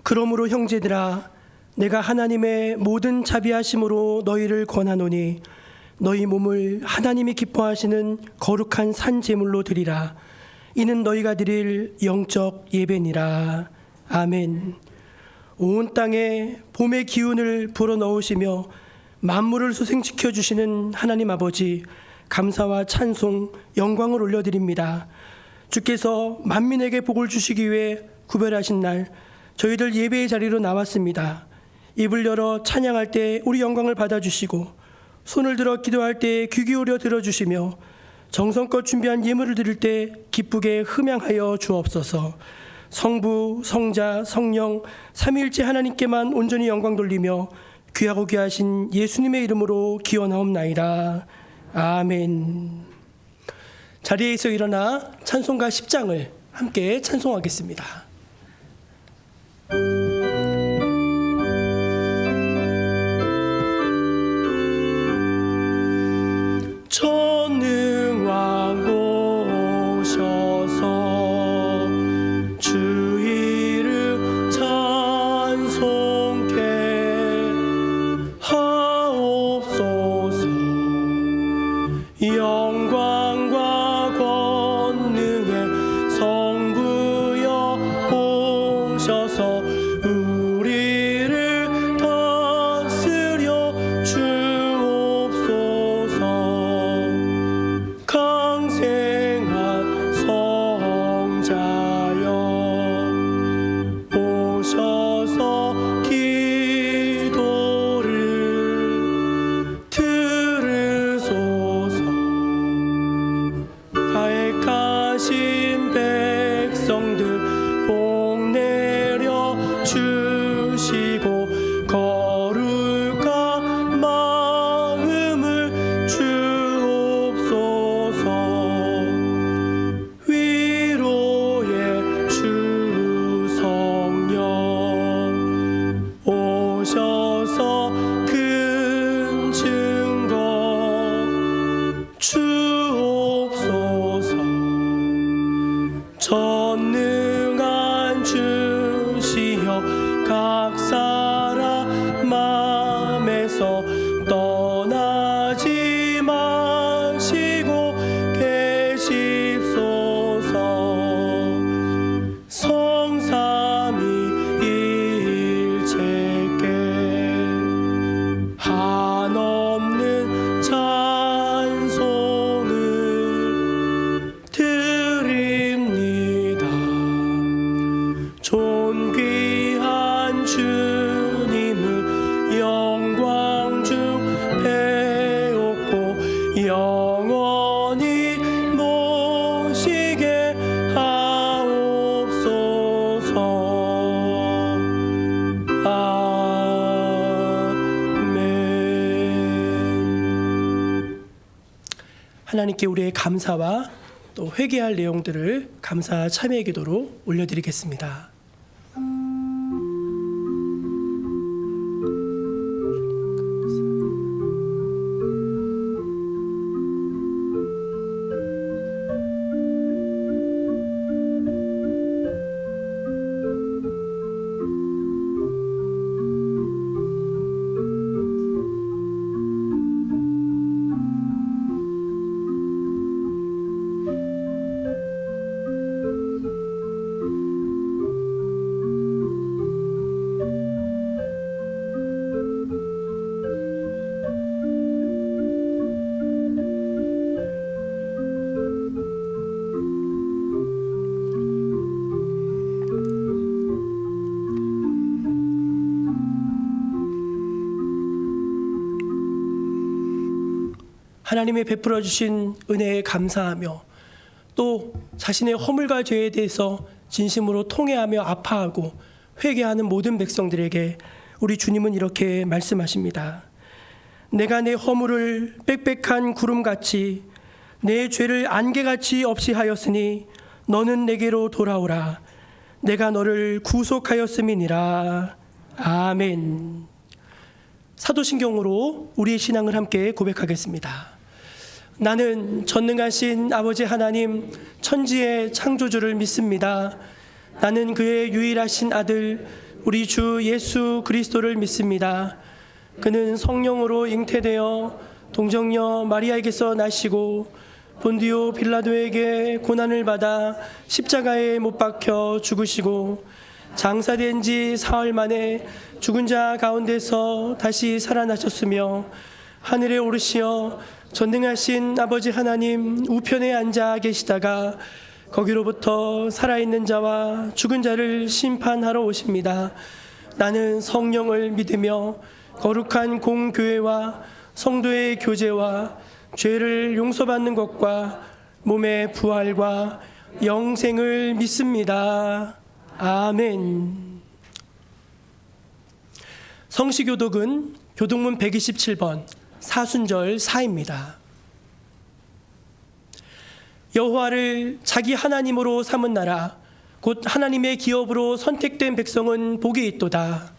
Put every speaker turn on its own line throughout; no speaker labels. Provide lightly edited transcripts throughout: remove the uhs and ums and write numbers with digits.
그러므로 형제들아, 내가 하나님의 모든 자비하심으로 너희를 권하노니 너희 몸을 하나님이 기뻐하시는 거룩한 산 제물로 드리라. 이는 너희가 드릴 영적 예배니라. 아멘. 온 땅에 봄의 기운을 불어넣으시며 만물을 소생시켜 주시는 하나님 아버지, 감사와 찬송, 영광을 올려드립니다. 주께서 만민에게 복을 주시기 위해 구별하신 날 저희들 예배의 자리로 나왔습니다. 입을 열어 찬양할 때 우리 영광을 받아주시고, 손을 들어 기도할 때 귀 기울여 들어주시며, 정성껏 준비한 예물을 드릴 때 기쁘게 흠양하여 주옵소서. 성부, 성자, 성령 삼위일체 하나님께만 온전히 영광 돌리며 귀하고 귀하신 예수님의 이름으로 기원하옵나이다. 아멘. 자리에서 일어나 찬송가 10장을 함께 찬송하겠습니다. 전능왕 오셔서 주 이름 찬송케 하옵소서. 영광과 권능의 성부여 오셔서 우리를 다스려 주옵소서. 강생한 성자여 오셔서 기도를 들으소서. 가액하신 백성들 복 내려 주시고 거룩한 마음을 주옵소서. 위로의 주 성령 오셔서 큰 증거 주옵소서. 전능한 주시여 각 사람 마음에서 떠나지 마시고 계십소서. 성삼위일체께 한없는 찬송을 드립니다. 존귀한 주님을 영광 중 배웠고 영원히 모시게 하옵소서. 아멘. 하나님께 우리의 감사와 또 회개할 내용들을 감사 참회의 기도로 올려드리겠습니다. 하나님의 베풀어 주신 은혜에 감사하며 또 자신의 허물과 죄에 대해서 진심으로 통회하며 아파하고 회개하는 모든 백성들에게 우리 주님은 이렇게 말씀하십니다. 내가 내 허물을 빽빽한 구름같이 내 죄를 안개같이 없이 하였으니 너는 내게로 돌아오라. 내가 너를 구속하였음이니라. 아멘. 사도신경으로 우리의 신앙을 함께 고백하겠습니다. 나는 전능하신 아버지 하나님 천지의 창조주를 믿습니다. 나는 그의 유일하신 아들 우리 주 예수 그리스도를 믿습니다. 그는 성령으로 잉태되어 동정녀 마리아에게서 나시고 본디오 빌라도에게 고난을 받아 십자가에 못 박혀 죽으시고 장사된 지 사흘 만에 죽은 자 가운데서 다시 살아나셨으며 하늘에 오르시어 전능하신 아버지 하나님 우편에 앉아 계시다가 거기로부터 살아있는 자와 죽은 자를 심판하러 오십니다. 나는 성령을 믿으며 거룩한 공교회와 성도의 교제와 죄를 용서받는 것과 몸의 부활과 영생을 믿습니다. 아멘. 성시교독은 교독문 127번 사순절 4입니다. 여호와를 자기 하나님으로 삼은 나라 곧 하나님의 기업으로 선택된 백성은 복이 있도다.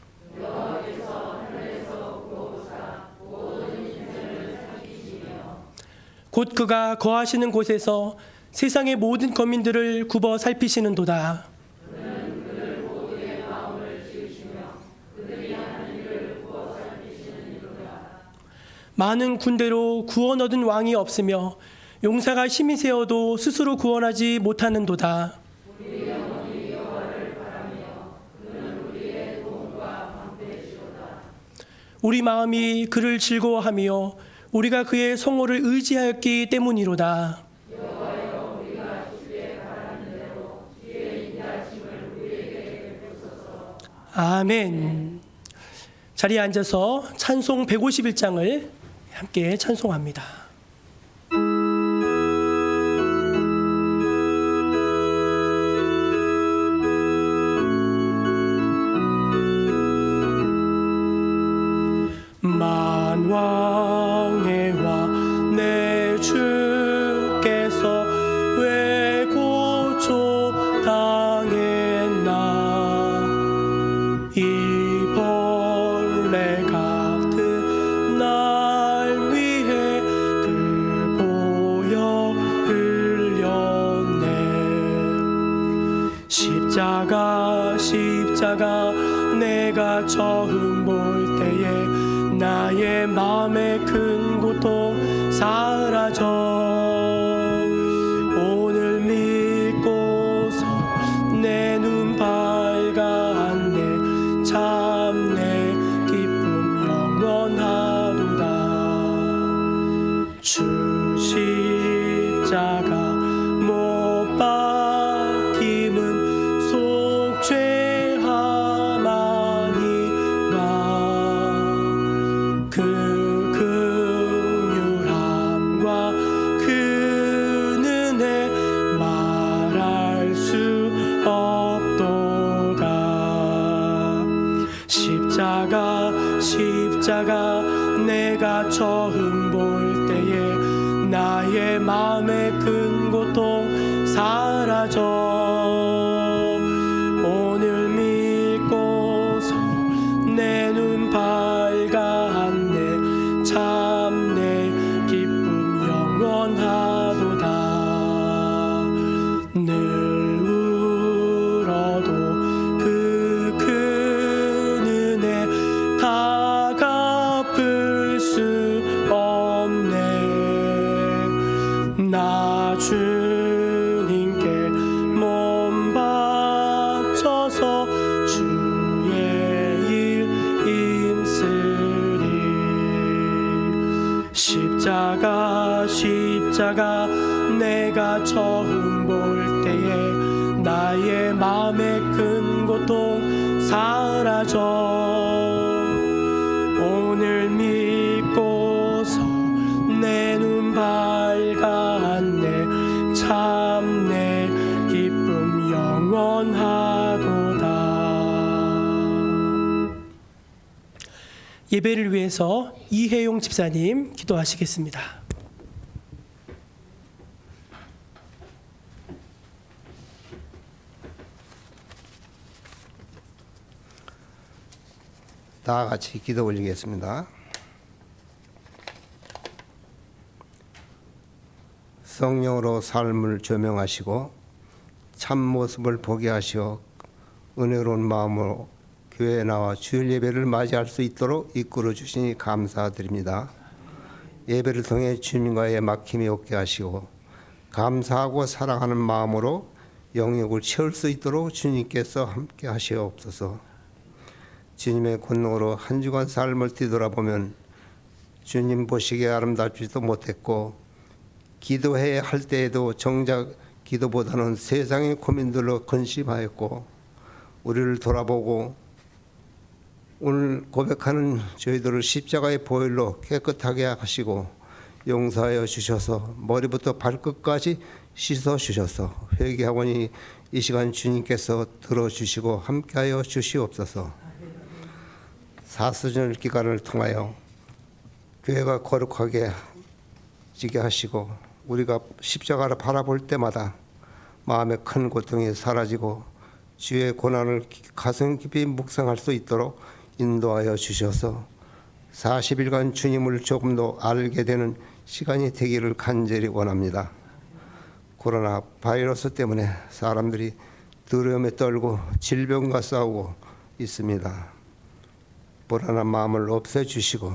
곧 그가 거하시는 곳에서 세상의 모든 거민들을 굽어 살피시는도다. 많은 군대로 구원 얻은 왕이 없으며 용사가 힘이 세어도 스스로 구원하지 못하는도다. 우리 마음이 그를 즐거워하며 우리가 그의 성호를 의지하였기 때문이로다. 아멘. 자리에 앉아서 찬송 151장을 함께 찬송합니다. 만왕의 왕 내 주께서 왜 고초당했나 이 벌레 같은 날 위해 그 보혈 흘렸네. 십자가 내가 처음 볼 때에 나의 마음의 큰 고통 사라져 오늘 믿고서 내 눈 밝았네. 참 내 기쁨 영원하도다. 주 십자가 못 박힘은 속죄함아니가 그 긍휼함과 그 은혜 말할 수 없도다. 십자가 내가 처음 볼 때에 나의 마음의 큰 고통 사라져 오늘 믿고서 내 눈 밝았네. 참 내 기쁨 영원하도다. 늘 울어도 그 큰 은혜 다 갚을 수 없네. 나 주님께 몸 바쳐서 주의 일 힘쓰리. 십자가 내가 처음 볼 때에 나의 마음의 큰 고통 사라져 오늘 믿고서 내 눈 밝았네. 참 내 기쁨 영원하도다. 예배를 위해서 이혜용 집사님 기도하시겠습니다.
다 같이 기도 올리겠습니다. 성령으로 삶을 조명하시고 참 모습을 보게 하시어 은혜로운 마음으로 교회에 나와 주일 예배를 맞이할 수 있도록 이끌어 주시니 감사드립니다. 예배를 통해 주님과의 막힘이 없게 하시고 감사하고 사랑하는 마음으로 영역을 채울 수 있도록 주님께서 함께 하시옵소서. 주님의 권능으로 한 주간 삶을 뒤돌아보면 주님 보시기에 아름답지도 못했고 기도해야 할 때에도 정작 기도보다는 세상의 고민들로 근심하였고 우리를 돌아보고 오늘 고백하는 저희들을 십자가의 보혈로 깨끗하게 하시고 용서하여 주셔서 머리부터 발끝까지 씻어 주셔서 회개하오니 이 시간 주님께서 들어주시고 함께하여 주시옵소서. 사순절 기간을 통하여 교회가 거룩하게 지게 하시고 우리가 십자가를 바라볼 때마다 마음의 큰 고통이 사라지고 주의 고난을 가슴 깊이 묵상할 수 있도록 인도하여 주셔서 40일간 주님을 조금 더 알게 되는 시간이 되기를 간절히 원합니다. 코로나 바이러스 때문에 사람들이 두려움에 떨고 질병과 싸우고 있습니다. 불안한 마음을 없애주시고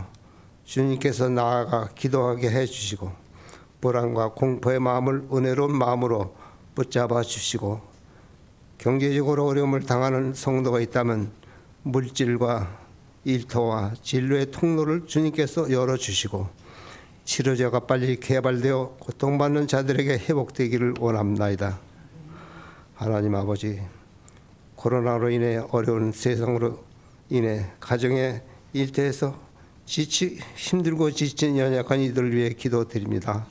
주님께서 나아가 기도하게 해주시고 불안과 공포의 마음을 은혜로운 마음으로 붙잡아 주시고 경제적으로 어려움을 당하는 성도가 있다면 물질과 일터와 진로의 통로를 주님께서 열어주시고 치료제가 빨리 개발되어 고통받는 자들에게 회복되기를 원합니다. 하나님 아버지, 코로나로 인해 어려운 세상으로 인해 가정의 일터에서 힘들고 지친 연약한 이들을 위해 기도드립니다.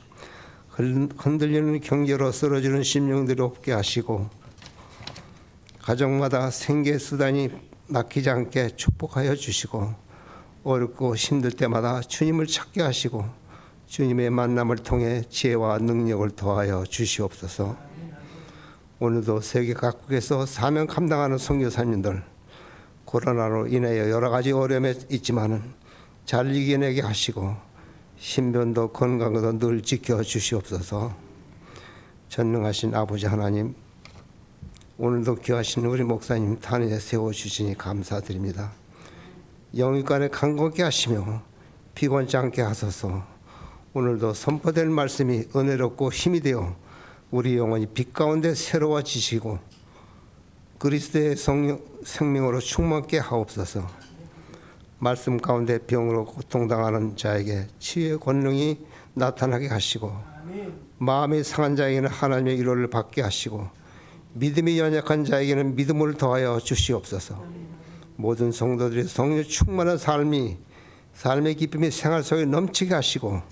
흔들리는 경제로 쓰러지는 심령들이 없게 하시고 가정마다 생계 수단이 막히지 않게 축복하여 주시고 어렵고 힘들 때마다 주님을 찾게 하시고 주님의 만남을 통해 지혜와 능력을 더하여 주시옵소서. 오늘도 세계 각국에서 사명 감당하는 선교사님들 코로나로 인하여 여러 가지 어려움에 있지만은 잘 이겨내게 하시고 신변도 건강도 늘 지켜 주시옵소서. 전능하신 아버지 하나님, 오늘도 귀하신 우리 목사님 탄에 세워주시니 감사드립니다. 영육간에 강건케 하시며 피곤치 않게 하소서. 오늘도 선포될 말씀이 은혜롭고 힘이 되어 우리 영혼이 빛 가운데 새로워지시고 그리스도의 생명으로 충만케 하옵소서. 말씀 가운데 병으로 고통당하는 자에게 치유의 권능이 나타나게 하시고 마음이 상한 자에게는 하나님의 위로를 받게 하시고 믿음이 연약한 자에게는 믿음을 더하여 주시옵소서. 모든 성도들이 성령 충만한 삶의 기쁨이 생활 속에 넘치게 하시고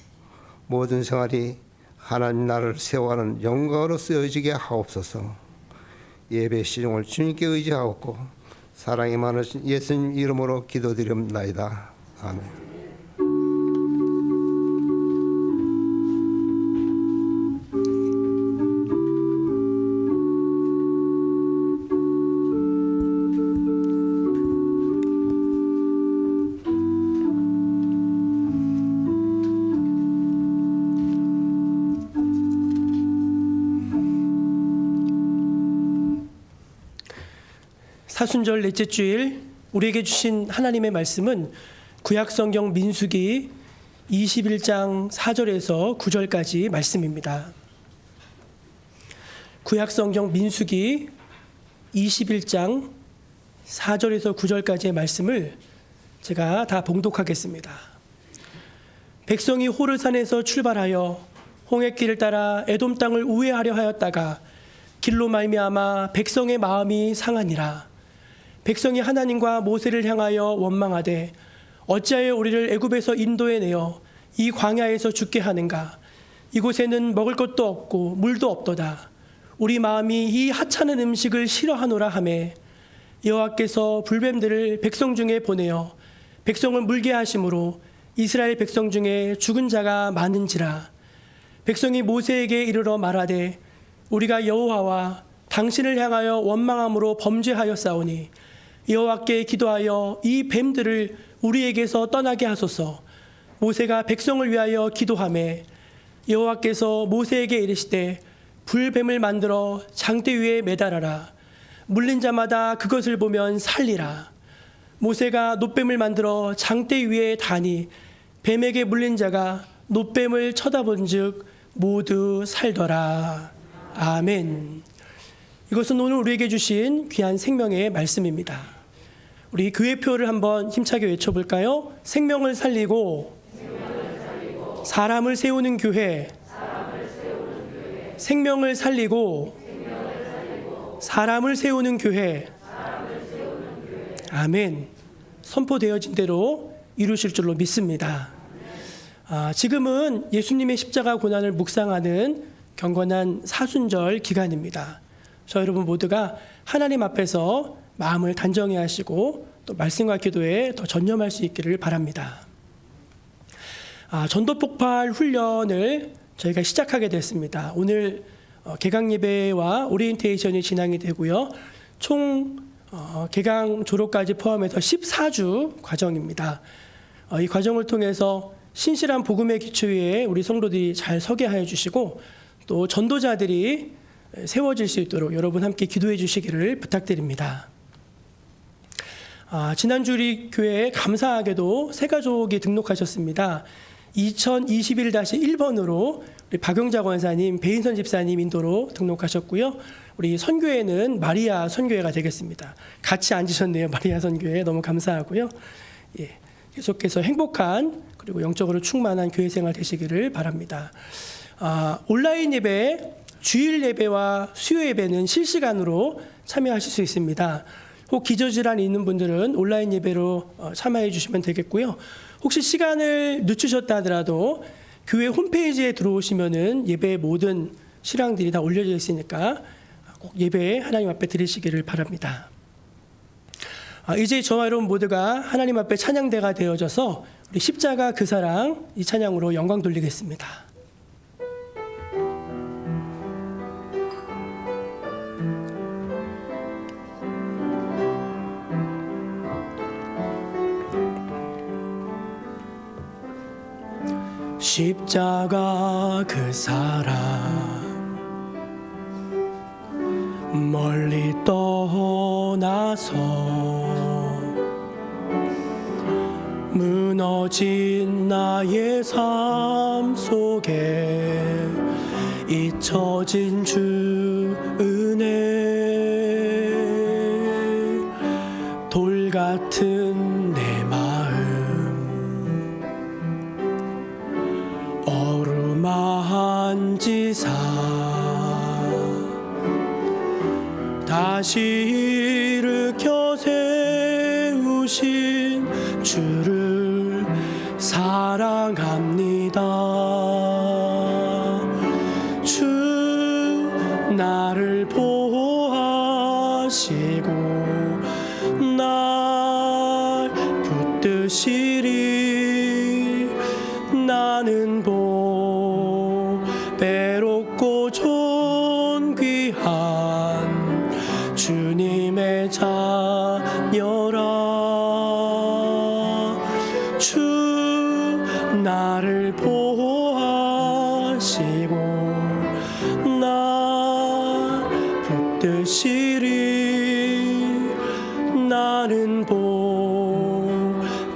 모든 생활이 하나님 나라를 세워가는 영광으로 쓰여지게 하옵소서. 예배 시종을 주님께 의지하옵고 사랑이 많으신 예수님 이름으로 기도드립나이다. 아멘.
사순절 넷째 주일 우리에게 주신 하나님의 말씀은 구약성경 민수기 21장 4절에서 9절까지 말씀입니다. 구약성경 민수기 21장 4절에서 9절까지의 말씀을 제가 다 봉독하겠습니다. 백성이 호르산에서 출발하여 홍해길을 따라 에돔 땅을 우회하려 하였다가 길로 말미암아 백성의 마음이 상하니라. 백성이 하나님과 모세를 향하여 원망하되 어찌하여 우리를 애굽에서 인도해 내어 이 광야에서 죽게 하는가. 이곳에는 먹을 것도 없고 물도 없도다. 우리 마음이 이 하찮은 음식을 싫어하노라 하매 여호와께서 불뱀들을 백성 중에 보내어 백성을 물게 하심으로 이스라엘 백성 중에 죽은 자가 많은지라. 백성이 모세에게 이르러 말하되 우리가 여호와와 당신을 향하여 원망함으로 범죄하였사오니 여호와께 기도하여 이 뱀들을 우리에게서 떠나게 하소서. 모세가 백성을 위하여 기도하매 여호와께서 모세에게 이르시되 불뱀을 만들어 장대 위에 매달아라. 물린 자마다 그것을 보면 살리라. 모세가 놋뱀을 만들어 장대 위에 다니 뱀에게 물린 자가 놋뱀을 쳐다본즉 모두 살더라. 아멘. 이것은 오늘 우리에게 주신 귀한 생명의 말씀입니다. 우리 교회표를 한번 힘차게 외쳐볼까요? 생명을 살리고 사람을 세우는 교회. 생명을 살리고 사람을 세우는 교회. 아멘. 선포되어진 대로 이루실 줄로 믿습니다. 지금은 예수님의 십자가 고난을 묵상하는 경건한 사순절 기간입니다. 저 여러분 모두가 하나님 앞에서 마음을 단정히 하시고 또 말씀과 기도에 더 전념할 수 있기를 바랍니다. 전도폭발 훈련을 저희가 시작하게 됐습니다. 오늘 개강 예배와 오리엔테이션이 진행이 되고요. 총 개강 졸업까지 포함해서 14주 과정입니다. 이 과정을 통해서 신실한 복음의 기초 위에 우리 성도들이 잘 서게 하여 주시고 또 전도자들이 세워질 수 있도록 여러분 함께 기도해 주시기를 부탁드립니다. 지난주 우리 교회에 감사하게도 새 가족이 등록하셨습니다. 2021-1번으로 우리 박영자 권사님, 배인선 집사님 인도로 등록하셨고요. 우리 선교회는 마리아 선교회가 되겠습니다. 같이 앉으셨네요. 마리아 선교회 너무 감사하고요. 예, 계속해서 행복한 그리고 영적으로 충만한 교회 생활 되시기를 바랍니다. 온라인 예배, 주일 예배와 수요 예배는 실시간으로 참여하실 수 있습니다. 혹 기저질환이 있는 분들은 온라인 예배로 참여해 주시면 되겠고요. 혹시 시간을 늦추셨다 하더라도 교회 홈페이지에 들어오시면은 예배의 모든 실황들이 다 올려져 있으니까 꼭 예배 하나님 앞에 드리시기를 바랍니다. 이제 저와 여러분 모두가 하나님 앞에 찬양대가 되어져서 우리 십자가 그 사랑 이 찬양으로 영광 돌리겠습니다. 십자가 그 사랑 멀리 떠나서 무너진 나의 삶 속에 잊혀진 주 은혜 돌 같은 내 마음 어루만지사 다시 일으켜 세우신 주를 사랑합니다. 주 나를 보호하시고 날 붙드시리. 나는 배롭고 존귀한 주님의 자녀라. 주 나를 보호하시고 날 붙드시리. 나는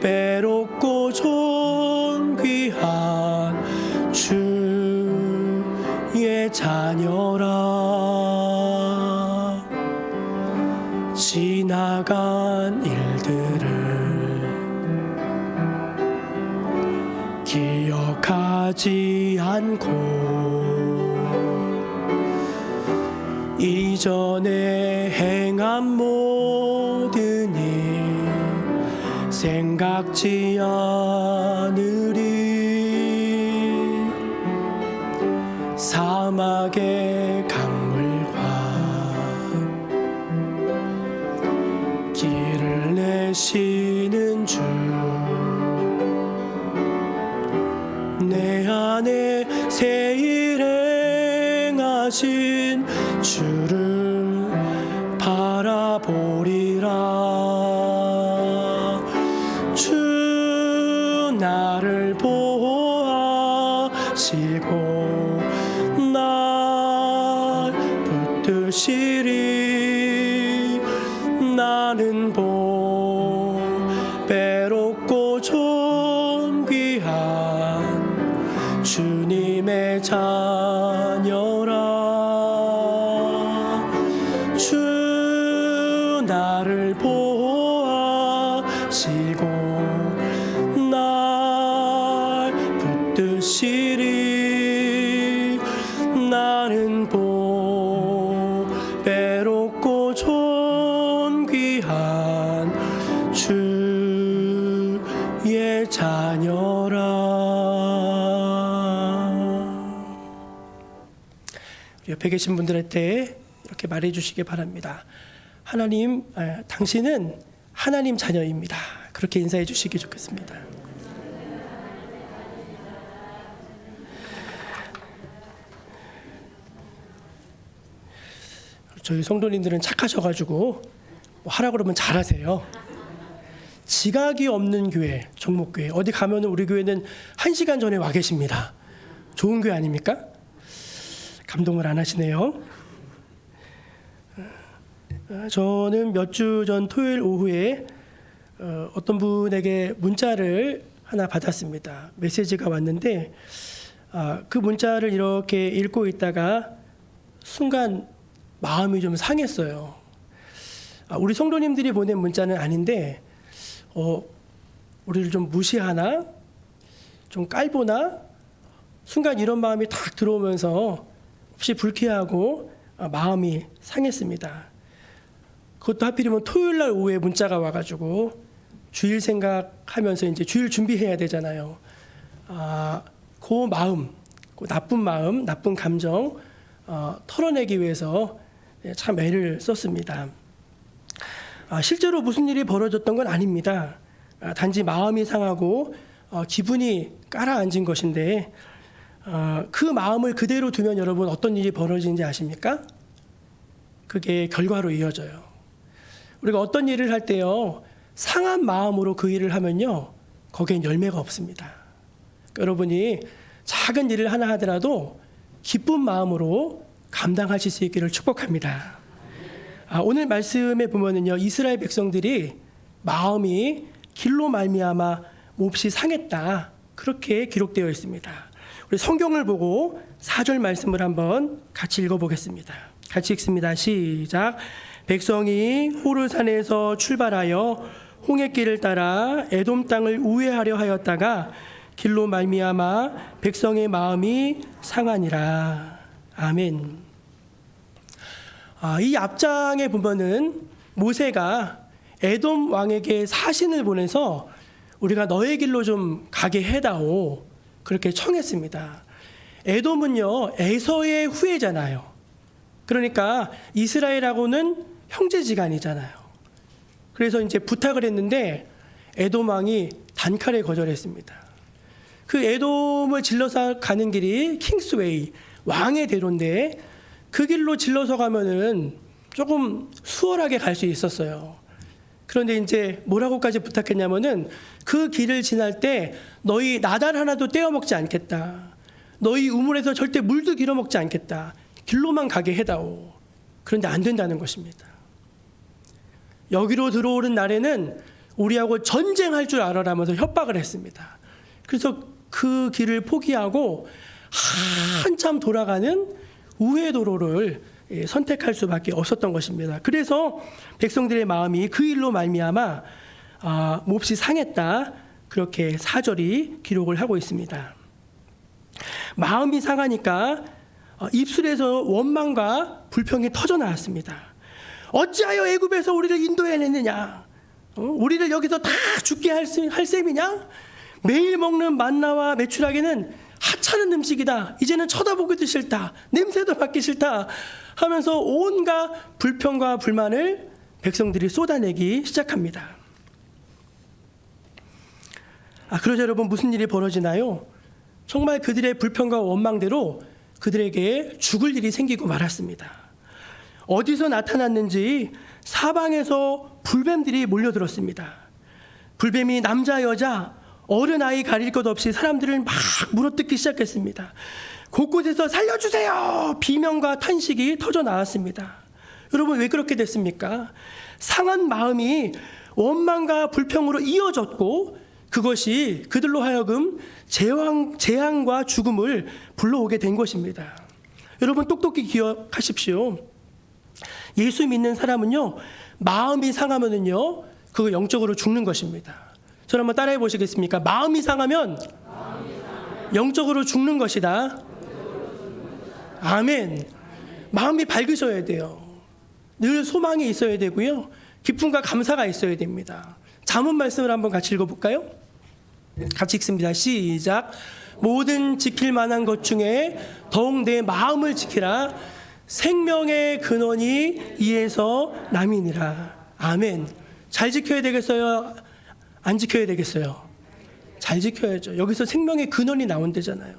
배롭고 존귀한 주의 자녀라. 지나간 일들을 기억하지 않고 이전에 행한 모든 일 생각지 않으리. 사막의 강물과 길을 내시는 주 내 안에 새 일 행하신 주를 바라보리라. 주 나를 보호하시고 날 붙드시리. 나는 붙드시고 날 붙드시리. 나는 보배롭고 존귀한 주의 자녀라. 옆에 계신 분들한테 이렇게 말해 주시기 바랍니다. 하나님, 당신은 하나님 자녀입니다. 그렇게 인사해 주시기 좋겠습니다. 저희 성도님들은 착하셔가지고 뭐 하라 그러면 잘하세요. 지각이 없는 교회, 종목교회. 어디 가면은 우리 교회는 1시간 전에 와 계십니다. 좋은 교회 아닙니까? 감동을 안 하시네요. 저는 몇 주 전 토요일 오후에 어떤 분에게 문자를 하나 받았습니다. 메시지가 왔는데 그 문자를 이렇게 읽고 있다가 순간 마음이 좀 상했어요. 우리 성도님들이 보낸 문자는 아닌데 우리를 좀 무시하나? 좀 깔보나? 순간 이런 마음이 탁 들어오면서 혹시 불쾌하고 마음이 상했습니다. 그것도 하필이면 토요일 날 오후에 문자가 와가지고 주일 생각하면서 이제 주일 준비해야 되잖아요. 그 마음, 그 나쁜 마음, 나쁜 감정 털어내기 위해서 참 애를 썼습니다. 실제로 무슨 일이 벌어졌던 건 아닙니다. 단지 마음이 상하고 기분이 가라앉은 것인데 그 마음을 그대로 두면 여러분 어떤 일이 벌어지는지 아십니까? 그게 결과로 이어져요. 우리가 어떤 일을 할 때요, 상한 마음으로 그 일을 하면요, 거기엔 열매가 없습니다. 여러분이 작은 일을 하나 하더라도 기쁜 마음으로 감당하실 수 있기를 축복합니다. 오늘 말씀에 보면은요, 이스라엘 백성들이 마음이 길로 말미암아 몹시 상했다, 그렇게 기록되어 있습니다. 우리 성경을 보고 4절 말씀을 한번 같이 읽어보겠습니다. 같이 읽습니다. 시작. 백성이 호르산에서 출발하여 홍해길을 따라 에돔 땅을 우회하려 하였다가 길로 말미암아 백성의 마음이 상하니라. 아멘. 이 앞장에 보면은 모세가 에돔 왕에게 사신을 보내서 우리가 너의 길로 좀 가게 해다오, 그렇게 청했습니다. 에돔은요, 에서의 후예잖아요. 그러니까 이스라엘하고는 형제지간이잖아요. 그래서 이제 부탁을 했는데 에돔 왕이 단칼에 거절했습니다. 그 에돔을 질러서 가는 길이 킹스웨이, 왕의 대로인데 그 길로 질러서 가면은 조금 수월하게 갈 수 있었어요. 그런데 이제 뭐라고까지 부탁했냐면은 그 길을 지날 때 너희 나달 하나도 떼어 먹지 않겠다. 너희 우물에서 절대 물도 길어 먹지 않겠다. 길로만 가게 해다오. 그런데 안 된다는 것입니다. 여기로 들어오는 날에는 우리하고 전쟁할 줄 알아라면서 협박을 했습니다. 그래서 그 길을 포기하고 한참 돌아가는 우회도로를 선택할 수밖에 없었던 것입니다. 그래서 백성들의 마음이 그 일로 말미암아 몹시 상했다, 그렇게 4절이 기록을 하고 있습니다. 마음이 상하니까 입술에서 원망과 불평이 터져 나왔습니다. 어찌하여 애굽에서 우리를 인도해냈느냐? 우리를 여기서 다 죽게 할 셈이냐? 매일 먹는 만나와 메추라기는 하찮은 음식이다. 이제는 쳐다보기도 싫다. 냄새도 맡기 싫다. 하면서 온갖 불평과 불만을 백성들이 쏟아내기 시작합니다. 그러자 여러분, 무슨 일이 벌어지나요? 정말 그들의 불평과 원망대로 그들에게 죽을 일이 생기고 말았습니다. 어디서 나타났는지 사방에서 불뱀들이 몰려들었습니다. 불뱀이 남자, 여자, 어른, 아이 가릴 것 없이 사람들을 막 물어뜯기 시작했습니다. 곳곳에서 살려주세요! 비명과 탄식이 터져 나왔습니다. 여러분, 왜 그렇게 됐습니까? 상한 마음이 원망과 불평으로 이어졌고 그것이 그들로 하여금 재앙과 죽음을 불러오게 된 것입니다. 여러분, 똑똑히 기억하십시오. 예수 믿는 사람은요, 마음이 상하면은요, 그거 영적으로 죽는 것입니다. 저를 한번 따라해 보시겠습니까? 마음이 상하면 영적으로 죽는 것이다. 아멘. 마음이 밝으셔야 돼요. 늘 소망이 있어야 되고요. 기쁨과 감사가 있어야 됩니다. 잠언 말씀을 한번 같이 읽어볼까요? 같이 읽습니다. 시작. 모든 지킬 만한 것 중에 더욱 내 마음을 지키라. 생명의 근원이 이에서 남이니라. 아멘. 잘 지켜야 되겠어요? 안 지켜야 되겠어요? 잘 지켜야죠. 여기서 생명의 근원이 나온대잖아요.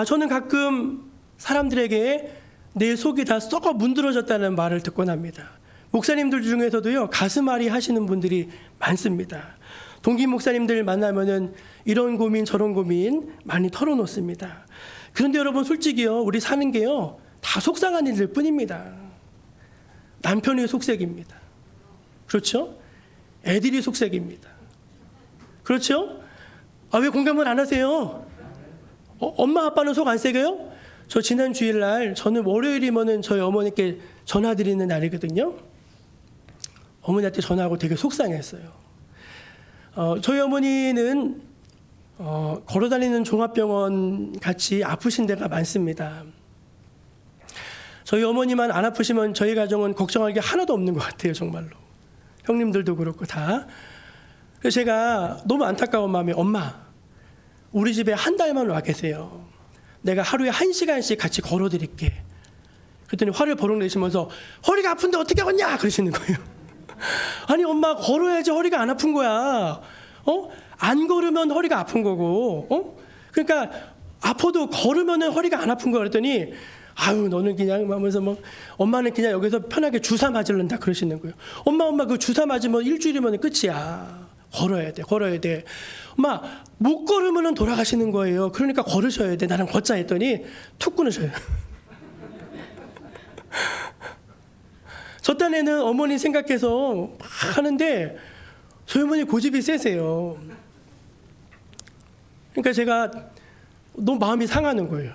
저는 가끔 사람들에게 내 속이 다 썩어 문드러졌다는 말을 듣곤 합니다. 목사님들 중에서도요, 가슴앓이 하시는 분들이 많습니다. 동기 목사님들 만나면은 이런 고민 저런 고민 많이 털어놓습니다. 그런데 여러분 솔직히요, 우리 사는 게요 다 속상한 일들 뿐입니다. 남편이 속색입니다. 그렇죠? 애들이 속색입니다. 그렇죠? 왜 공감을 안 하세요? 엄마 아빠는 속 안 새겨요? 저 지난 주일날, 저는 월요일이면은 저희 어머니께 전화드리는 날이거든요. 어머니한테 전화하고 되게 속상했어요. 저희 어머니는 걸어다니는 종합병원 같이 아프신 데가 많습니다. 저희 어머니만 안 아프시면 저희 가정은 걱정할 게 하나도 없는 것 같아요, 정말로. 형님들도 그렇고 다. 그래서 제가 너무 안타까운 마음에, 엄마, 우리 집에 한 달만 와 계세요. 내가 하루에 1시간씩 같이 걸어드릴게. 그랬더니 화를 버럭 내시면서 허리가 아픈데 어떻게 걷냐 그러시는 거예요. 아니 엄마, 걸어야지 허리가 안 아픈 거야. 안 걸으면 허리가 아픈 거고. 그러니까 아파도 걸으면 허리가 안 아픈 거. 그랬더니 아유 너는 그냥 하면서 엄마는 그냥 여기서 편하게 주사 맞을른다 그러시는 거예요. 엄마 그 주사 맞으면 일주일이면 끝이야. 걸어야 돼. 엄마 못 걸으면 돌아가시는 거예요. 그러니까 걸으셔야 돼. 나랑 걷자 했더니 툭 끊으셔요. 저 딴에는 어머니 생각해서 막 하는데 저희 어머니 고집이 세세요. 그러니까 제가 너무 마음이 상하는 거예요.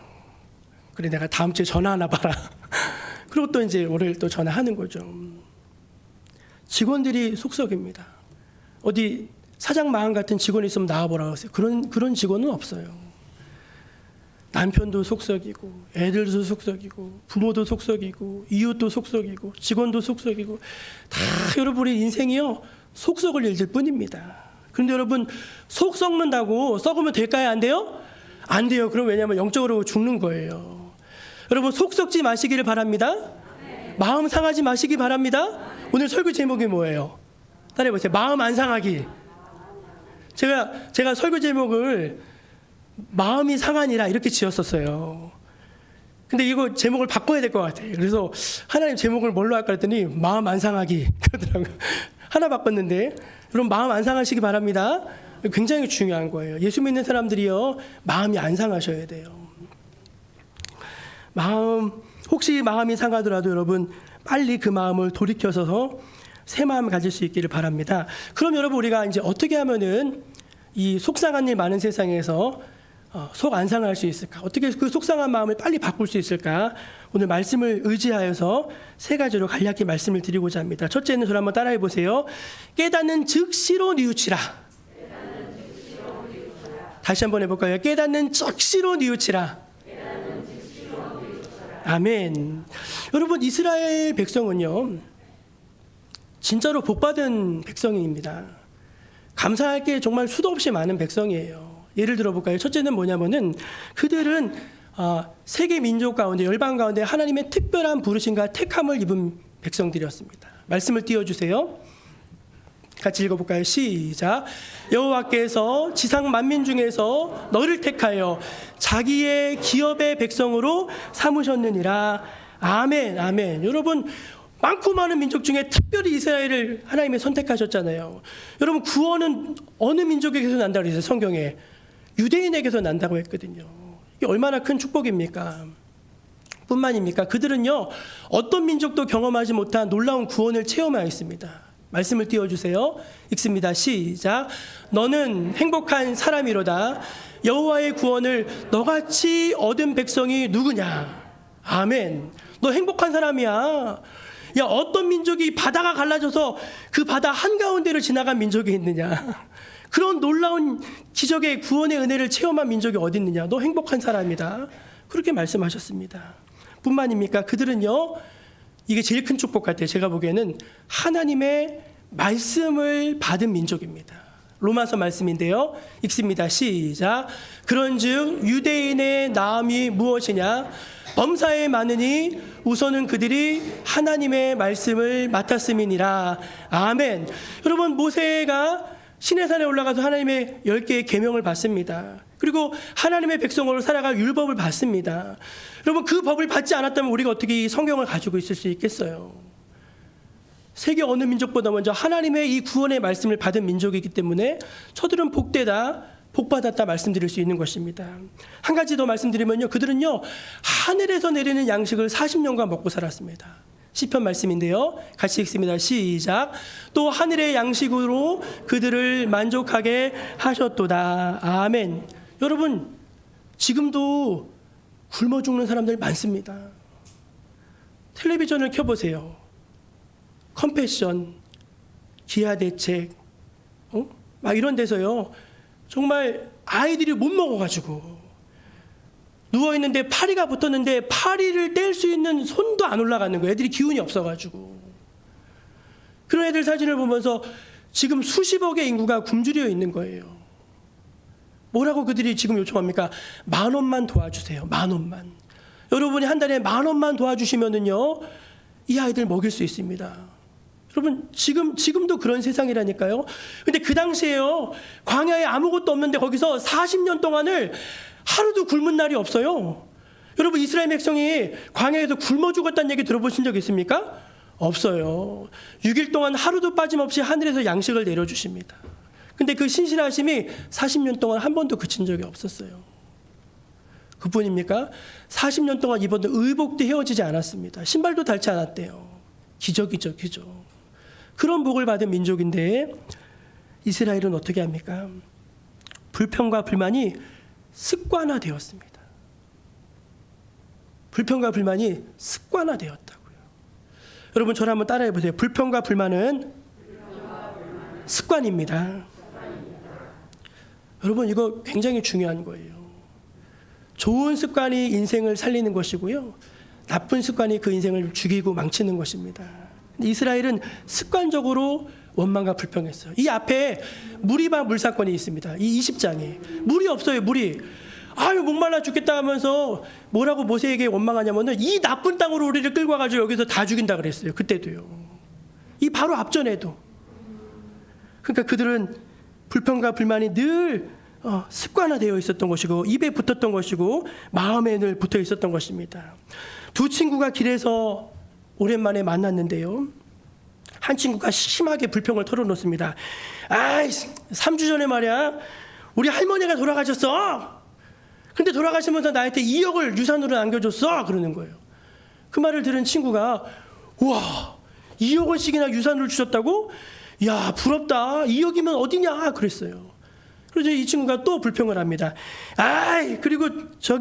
그래 내가 다음 주에 전화하나 봐라. 그리고 또 이제 월요일 또 전화하는 거죠. 직원들이 속썩입니다. 어디 사장 마음 같은 직원이 있으면 나와보라고 하세요. 그런 직원은 없어요. 남편도 속썩이고 애들도 속썩이고 부모도 속썩이고 이웃도 속썩이고 직원도 속썩이고 다 여러분 우리 인생이요 속썩을 일들 뿐입니다. 그런데 여러분 속 썩는다고 썩으면 될까요? 안 돼요? 안 돼요. 그럼 왜냐하면 영적으로 죽는 거예요. 여러분 속 썩지 마시기를 바랍니다. 마음 상하지 마시기 바랍니다. 오늘 설교 제목이 뭐예요? 따라해보세요. 마음 안 상하기. 제가 설교 제목을 마음이 상하니라 이렇게 지었었어요. 근데 이거 제목을 바꿔야 될 것 같아요. 그래서 하나님 제목을 뭘로 할까 했더니 마음 안 상하기 그러더라고요. 하나 바꿨는데 여러분 마음 안 상하시기 바랍니다. 굉장히 중요한 거예요. 예수 믿는 사람들이요 마음이 안 상하셔야 돼요. 혹시 마음이 상하더라도 여러분 빨리 그 마음을 돌이켜서 새 마음 가질 수 있기를 바랍니다. 그럼 여러분 우리가 이제 어떻게 하면은 이 속상한 일 많은 세상에서 속 안 상할 수 있을까? 어떻게 그 속상한 마음을 빨리 바꿀 수 있을까? 오늘 말씀을 의지하여서 세 가지로 간략히 말씀을 드리고자 합니다. 첫째는 저를 한번 따라해 보세요. 깨닫는 즉시로 뉘우치라. 다시 한번 해볼까요? 깨닫는 즉시로 뉘우치라. 아멘. 여러분 이스라엘 백성은요 진짜로 복받은 백성입니다. 감사할 게 정말 수도 없이 많은 백성이에요. 예를 들어볼까요? 첫째는 뭐냐면은 그들은 세계 민족 가운데 열방 가운데 하나님의 특별한 부르심과 택함을 입은 백성들이었습니다. 말씀을 띄워주세요. 같이 읽어볼까요? 시작. 여호와께서 지상 만민 중에서 너를 택하여 자기의 기업의 백성으로 삼으셨느니라. 아멘. 아멘. 여러분 많고 많은 민족 중에 특별히 이스라엘을 하나님이 선택하셨잖아요. 여러분 구원은 어느 민족에게서 난다고 그랬어요? 성경에 유대인에게서 난다고 했거든요. 이게 얼마나 큰 축복입니까? 뿐만입니까? 그들은요 어떤 민족도 경험하지 못한 놀라운 구원을 체험하였습니다. 말씀을 띄워주세요. 읽습니다. 시작. 너는 행복한 사람이로다. 여호와의 구원을 너같이 얻은 백성이 누구냐? 아멘. 너 행복한 사람이야. 야, 어떤 민족이 바다가 갈라져서 그 바다 한가운데를 지나간 민족이 있느냐. 그런 놀라운 기적의 구원의 은혜를 체험한 민족이 어디 있느냐. 너 행복한 사람이다. 그렇게 말씀하셨습니다. 뿐만입니까? 그들은요, 이게 제일 큰 축복 같아요. 제가 보기에는 하나님의 말씀을 받은 민족입니다. 로마서 말씀인데요. 읽습니다. 시작. 그런즉 유대인의 나음이 무엇이냐? 범사에 많으니 우선은 그들이 하나님의 말씀을 맡았음이니라. 아멘. 여러분, 모세가 시내산에 올라가서 하나님의 10개의 계명을 받습니다. 그리고 하나님의 백성으로 살아갈 율법을 받습니다. 여러분, 그 법을 받지 않았다면 우리가 어떻게 이 성경을 가지고 있을 수 있겠어요? 세계 어느 민족보다 먼저 하나님의 이 구원의 말씀을 받은 민족이기 때문에 저들은 복되다, 복받았다 말씀드릴 수 있는 것입니다. 한 가지 더 말씀드리면요, 그들은요 하늘에서 내리는 양식을 40년간 먹고 살았습니다. 시편 말씀인데요, 같이 읽습니다. 시작. 또 하늘의 양식으로 그들을 만족하게 하셨도다. 아멘. 여러분, 지금도 굶어 죽는 사람들 많습니다. 텔레비전을 켜보세요. 컴패션, 기아대책, 막 이런 데서요, 정말 아이들이 못 먹어가지고 누워있는데 파리가 붙었는데 파리를 뗄 수 있는 손도 안 올라가는 거예요. 애들이 기운이 없어가지고. 그런 애들 사진을 보면서 지금 수십억의 인구가 굶주려 있는 거예요. 뭐라고 그들이 지금 요청합니까? 10,000원만 도와주세요. 10,000원만. 여러분이 한 달에 10,000원만 도와주시면은요, 이 아이들 먹일 수 있습니다. 여러분, 지금도 그런 세상이라니까요. 근데 그 당시에요, 광야에 아무것도 없는데 거기서 40년 동안을 하루도 굶은 날이 없어요. 여러분, 이스라엘 백성이 광야에서 굶어 죽었다는 얘기 들어보신 적 있습니까? 없어요. 6일 동안 하루도 빠짐없이 하늘에서 양식을 내려주십니다. 근데 그 신실하심이 40년 동안 한 번도 그친 적이 없었어요. 그뿐입니까? 40년 동안 입었던 의복도 헤어지지 않았습니다. 신발도 닳지 않았대요. 기적이죠, 기적. 그런 복을 받은 민족인데 이스라엘은 어떻게 합니까? 불평과 불만이 습관화되었습니다. 불평과 불만이 습관화되었다고요. 여러분, 저를 한번 따라해 보세요. 불평과 불만은 습관입니다. 여러분, 이거 굉장히 중요한 거예요. 좋은 습관이 인생을 살리는 것이고요, 나쁜 습관이 그 인생을 죽이고 망치는 것입니다. 이스라엘은 습관적으로 원망과 불평했어요. 이 앞에 무리바 물사건이 있습니다. 이 20장에 물이 없어요. 물이. 아유, 목말라 죽겠다 하면서 뭐라고 모세에게 원망하냐면은 이 나쁜 땅으로 우리를 끌고 와가지고 여기서 다 죽인다 그랬어요. 그때도요. 이 바로 앞전에도. 그러니까 그들은 불평과 불만이 늘 습관화되어 있었던 것이고, 입에 붙었던 것이고, 마음에 늘 붙어 있었던 것입니다. 두 친구가 길에서 오랜만에 만났는데요, 한 친구가 심하게 불평을 털어놓습니다. 아이, 3주 전에 말이야, 우리 할머니가 돌아가셨어. 근데 돌아가시면서 나한테 2억을 유산으로 남겨줬어. 그러는 거예요. 그 말을 들은 친구가, 우와, 2억 원씩이나 유산을 주셨다고? 야, 부럽다. 2억이면 어디냐? 그랬어요. 그래서 이 친구가 또 불평을 합니다. 아이, 그리고 저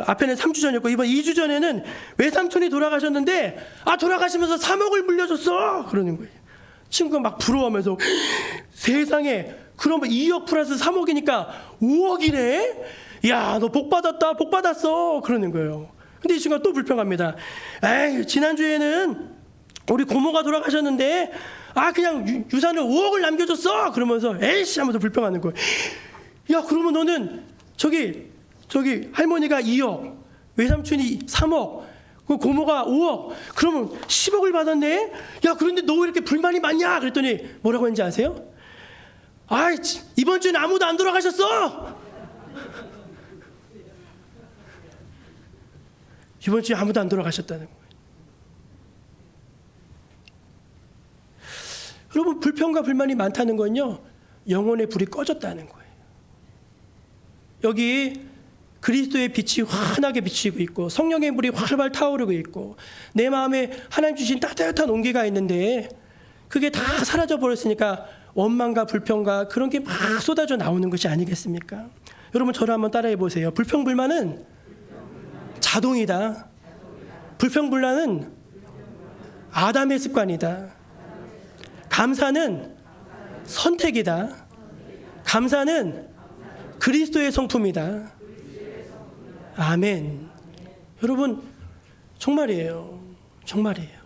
앞에는 3주 전이었고 이번 2주 전에는 외삼촌이 돌아가셨는데, 돌아가시면서 3억을 물려줬어. 그러는 거예요. 친구가 막 부러워하면서, 세상에, 그러면 2억 플러스 3억이니까 5억이네? 야, 너 복 받았다, 복 받았어. 그러는 거예요. 근데 이 친구가 또 불평합니다. 에이, 지난주에는 우리 고모가 돌아가셨는데, 그냥 유산을 5억을 남겨줬어. 그러면서, 에이씨 하면서 불평하는 거예요. 야, 그러면 너는 저기 할머니가 2억, 외삼촌이 3억, 그 고모가 5억, 그러면 10억을 받았네? 야, 그런데 너 왜 이렇게 불만이 많냐? 그랬더니 뭐라고 했는지 아세요? 이번 주엔 아무도 안 돌아가셨어! 이번 주에 아무도 안 돌아가셨다는 거예요. 여러분, 불평과 불만이 많다는 건요, 영혼의 불이 꺼졌다는 거예요. 여기 그리스도의 빛이 환하게 비치고 있고, 성령의 불이 활발 타오르고 있고, 내 마음에 하나님 주신 따뜻한 온기가 있는데 그게 다 사라져 버렸으니까 원망과 불평과 그런 게 막 쏟아져 나오는 것이 아니겠습니까? 여러분, 저를 한번 따라해 보세요. 불평불만은 자동이다. 불평불만은 아담의 습관이다. 감사는 선택이다. 감사는 그리스도의 성품이다. 아멘. 여러분, 정말이에요. 정말이에요.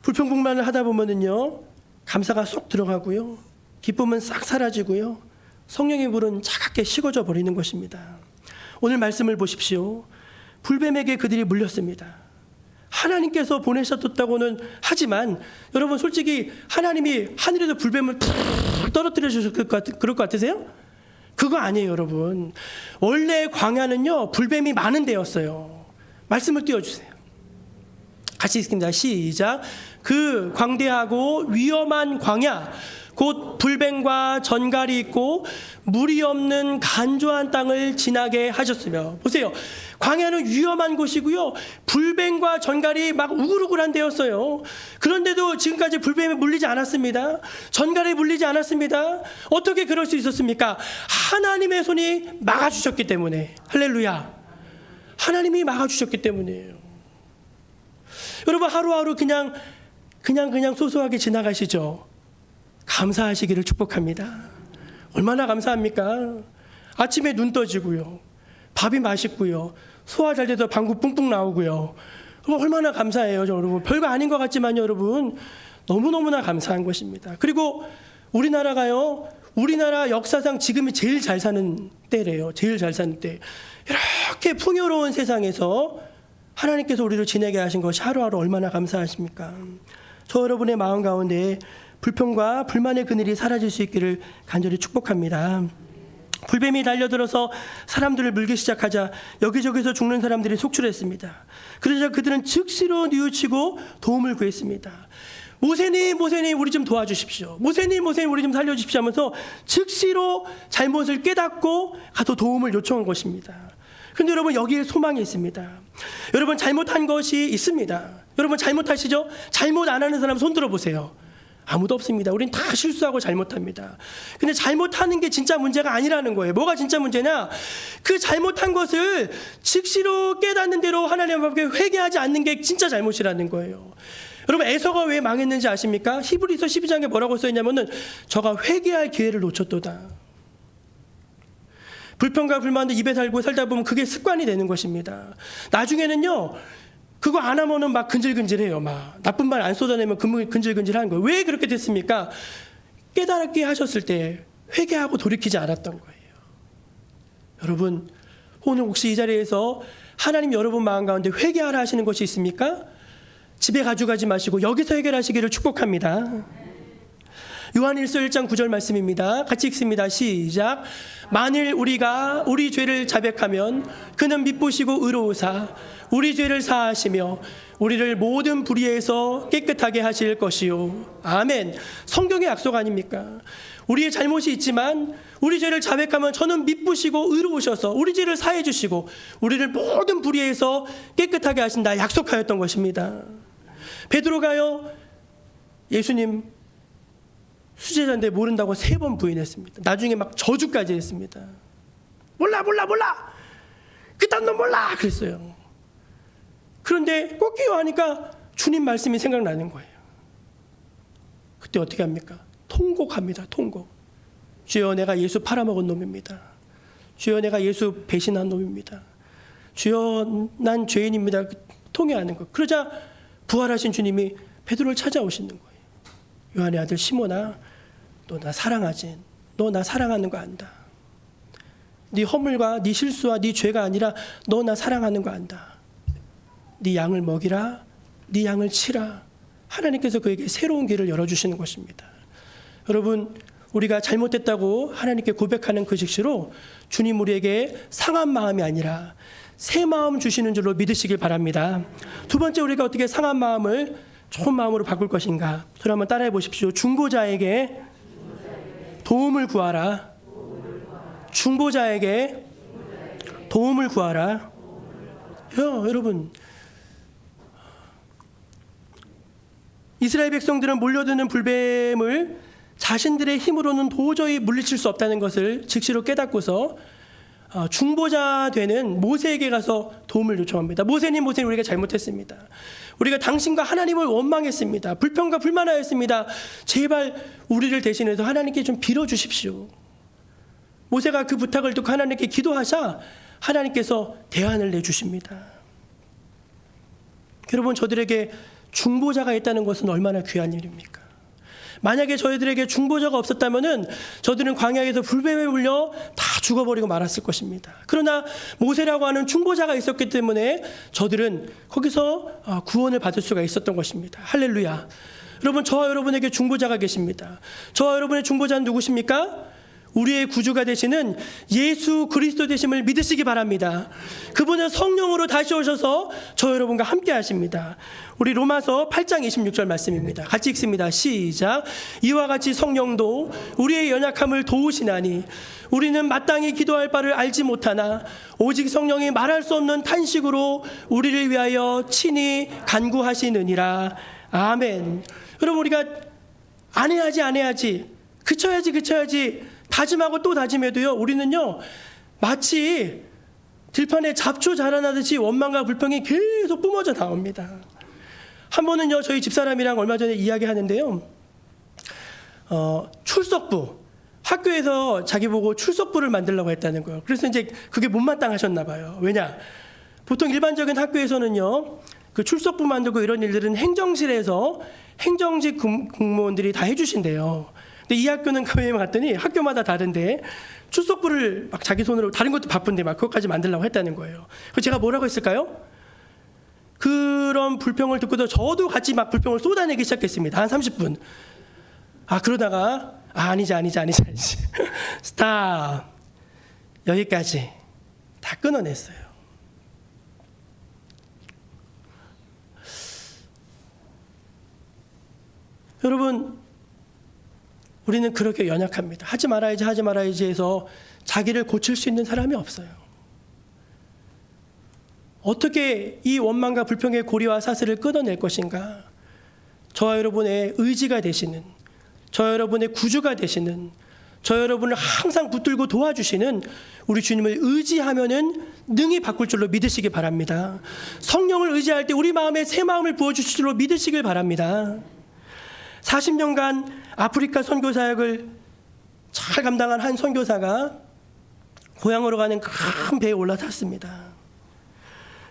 불평불만을 하다 보면은요, 감사가 쏙 들어가고요, 기쁨은 싹 사라지고요, 성령의 불은 차갑게 식어져 버리는 것입니다. 오늘 말씀을 보십시오. 불뱀에게 그들이 물렸습니다. 하나님께서 보내셨다고는 하지만 여러분, 솔직히 하나님이 하늘에서 불뱀을 툭 떨어뜨려 주실 그럴 것 같으세요? 그거 아니에요, 여러분. 원래 광야는요, 불뱀이 많은 데였어요. 말씀을 띄워주세요. 같이 읽습니다. 시작. 그 광대하고 위험한 광야, 곧 불뱀과 전갈이 있고 물이 없는 간조한 땅을 지나게 하셨으며. 보세요. 광야는 위험한 곳이고요, 불뱀과 전갈이 막 우글우글한 데였어요. 그런데도 지금까지 불뱀에 물리지 않았습니다. 전갈에 물리지 않았습니다. 어떻게 그럴 수 있었습니까? 하나님의 손이 막아주셨기 때문에. 할렐루야. 하나님이 막아주셨기 때문이에요. 여러분, 하루하루 그냥 소소하게 지나가시죠. 감사하시기를 축복합니다. 얼마나 감사합니까? 아침에 눈 떠지고요, 밥이 맛있고요, 소화 잘 돼서 방구 뿡뿡 나오고요. 얼마나 감사해요, 여러분. 별거 아닌 것 같지만 여러분, 너무너무나 감사한 것입니다. 그리고 우리나라가요, 우리나라 역사상 지금이 제일 잘 사는 때래요. 제일 잘 사는 때. 이렇게 풍요로운 세상에서 하나님께서 우리를 지내게 하신 것이 하루하루 얼마나 감사하십니까? 저 여러분의 마음 가운데 불평과 불만의 그늘이 사라질 수 있기를 간절히 축복합니다. 불뱀이 달려들어서 사람들을 물기 시작하자 여기저기서 죽는 사람들이 속출했습니다. 그러자 그들은 즉시로 뉘우치고 도움을 구했습니다. 모세님, 모세님, 우리 좀 도와주십시오. 모세님, 모세님, 우리 좀 살려주십시오 하면서 즉시로 잘못을 깨닫고 가서 도움을 요청한 것입니다. 그런데 여러분, 여기에 소망이 있습니다. 여러분, 잘못한 것이 있습니다. 여러분, 잘못하시죠? 잘못 안 하는 사람 손 들어보세요. 아무도 없습니다. 우린 다 실수하고 잘못합니다. 근데 잘못하는 게 진짜 문제가 아니라는 거예요. 뭐가 진짜 문제냐? 그 잘못한 것을 즉시로 깨닫는 대로 하나님 앞에 회개하지 않는 게 진짜 잘못이라는 거예요. 여러분, 에서가 왜 망했는지 아십니까? 히브리서 12장에 뭐라고 써있냐면은 저가 회개할 기회를 놓쳤도다. 불평과 불만도 입에 달고 살다 보면 그게 습관이 되는 것입니다. 나중에는요, 그거 안 하면은 막 근질근질해요. 막 나쁜 말 안 쏟아내면 근질근질한 거예요. 왜 그렇게 됐습니까? 깨달게 하셨을 때 회개하고 돌이키지 않았던 거예요. 여러분, 오늘 혹시 이 자리에서 하나님 여러분 마음 가운데 회개하라 하시는 것이 있습니까? 집에 가져가지 마시고 여기서 해결하시기를 축복합니다. 요한일서 1장 9절 말씀입니다. 같이 읽습니다. 시작. 만일 우리가 우리 죄를 자백하면 그는 미쁘시고 의로우사 우리 죄를 사하시며 우리를 모든 불의에서 깨끗하게 하실 것이요. 아멘. 성경의 약속 아닙니까? 우리의 잘못이 있지만 우리 죄를 자백하면 저는 미쁘시고 의로우셔서 우리 죄를 사해 주시고 우리를 모든 불의에서 깨끗하게 하신다 약속하였던 것입니다. 베드로가요, 예수님 수제자인데 모른다고 3번 부인했습니다. 나중에 막 저주까지 했습니다. 몰라 그딴 놈 몰라 그랬어요. 그런데 꼭 기도하니까 주님 말씀이 생각나는 거예요. 그때 어떻게 합니까? 통곡합니다. 통곡. 주여, 내가 예수 팔아먹은 놈입니다. 주여, 내가 예수 배신한 놈입니다. 주여, 난 죄인입니다. 통회하는 거. 그러자 부활하신 주님이 베드로를 찾아오시는 거예요. 요한의 아들 시몬아, 너 나 사랑하지? 너 나 사랑하는 거 안다. 네 허물과 네 실수와 네 죄가 아니라 너 나 사랑하는 거 안다. 네 양을 먹이라, 네 양을 치라. 하나님께서 그에게 새로운 길을 열어주시는 것입니다. 여러분, 우리가 잘못했다고 하나님께 고백하는 그 즉시로 주님 우리에게 상한 마음이 아니라 새 마음 주시는 줄로 믿으시길 바랍니다. 두 번째, 우리가 어떻게 상한 마음을 좋은 마음으로 바꿀 것인가? 저를 한번 따라해 보십시오. 중보자에게 도움을 구하라. 중보자에게 도움을 구하라. 여러분, 이스라엘 백성들은 몰려드는 불뱀을 자신들의 힘으로는 도저히 물리칠 수 없다는 것을 즉시로 깨닫고서 중보자 되는 모세에게 가서 도움을 요청합니다. 모세님 우리가 잘못했습니다. 우리가 당신과 하나님을 원망했습니다. 불평과 불만하였습니다. 제발 우리를 대신해서 하나님께 좀 빌어주십시오. 모세가 그 부탁을 듣고 하나님께 기도하자 하나님께서 대안을 내주십니다. 여러분, 저들에게 중보자가 있다는 것은 얼마나 귀한 일입니까? 만약에 저희들에게 중보자가 없었다면 저들은 광야에서 불뱀에 물려 다 죽어버리고 말았을 것입니다. 그러나 모세라고 하는 중보자가 있었기 때문에 저들은 거기서 구원을 받을 수가 있었던 것입니다. 할렐루야. 여러분, 저와 여러분에게 중보자가 계십니다. 저와 여러분의 중보자는 누구십니까? 우리의 구주가 되시는 예수 그리스도 되심을 믿으시기 바랍니다. 그분은 성령으로 다시 오셔서 저 여러분과 함께 하십니다. 우리 로마서 8장 26절 말씀입니다. 같이 읽습니다. 시작. 이와 같이 성령도 우리의 연약함을 도우시나니 우리는 마땅히 기도할 바를 알지 못하나 오직 성령이 말할 수 없는 탄식으로 우리를 위하여 친히 간구하시느니라. 아멘. 여러분, 우리가 안 해야지 그쳐야지 다짐하고 또 다짐해도요, 우리는요 마치 들판에 잡초 자라나듯이 원망과 불평이 계속 뿜어져 나옵니다. 한 번은요, 저희 집사람이랑 얼마 전에 이야기하는데요, 출석부, 학교에서 자기 보고 출석부를 만들려고 했다는 거예요. 그래서 이제 그게 못마땅하셨나 봐요. 왜냐? 보통 일반적인 학교에서는요, 그 출석부 만들고 이런 일들은 행정실에서 행정직 공무원들이 다 해주신대요. 근데 이 학교는 가만히 갔더니 학교마다 다른데 출석부를 막 자기 손으로, 다른 것도 바쁜데 막 그것까지 만들려고 했다는 거예요. 그래서 제가 뭐라고 했을까요? 그런 불평을 듣고도 저도 같이 막 불평을 쏟아내기 시작했습니다. 한 30분. 그러다가 아니지. 스탑. 여기까지 다 끊어냈어요. 여러분, 우리는 그렇게 연약합니다. 하지 말아야지 해서 자기를 고칠 수 있는 사람이 없어요. 어떻게 이 원망과 불평의 고리와 사슬을 끊어낼 것인가? 저와 여러분의 의지가 되시는, 저와 여러분의 구주가 되시는, 저 여러분을 항상 붙들고 도와주시는 우리 주님을 의지하면은 능히 바꿀 줄로 믿으시기 바랍니다. 성령을 의지할 때 우리 마음에 새 마음을 부어주실 줄로 믿으시길 바랍니다. 40년간 아프리카 선교 사역을 잘 감당한 한 선교사가 고향으로 가는 큰 배에 올라탔습니다.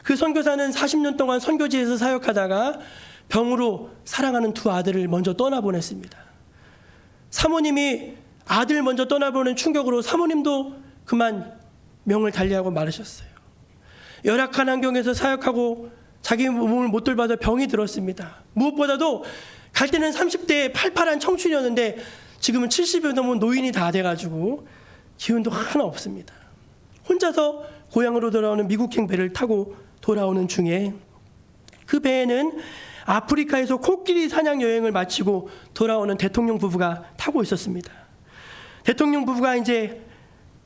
그 선교사는 40년 동안 선교지에서 사역하다가 병으로 사랑하는 두 아들을 먼저 떠나보냈습니다. 사모님이 아들 먼저 떠나보낸 충격으로 사모님도 그만 명을 달리하고 말하셨어요. 열악한 환경에서 사역하고 자기 몸을 못 돌봐서 병이 들었습니다. 무엇보다도 갈 때는 30대의 팔팔한 청춘이었는데 지금은 70여 넘은 노인이 다 돼가지고 기운도 하나 없습니다. 혼자서 고향으로 돌아오는 미국행 배를 타고 돌아오는 중에 그 배에는 아프리카에서 코끼리 사냥 여행을 마치고 돌아오는 대통령 부부가 타고 있었습니다. 대통령 부부가 이제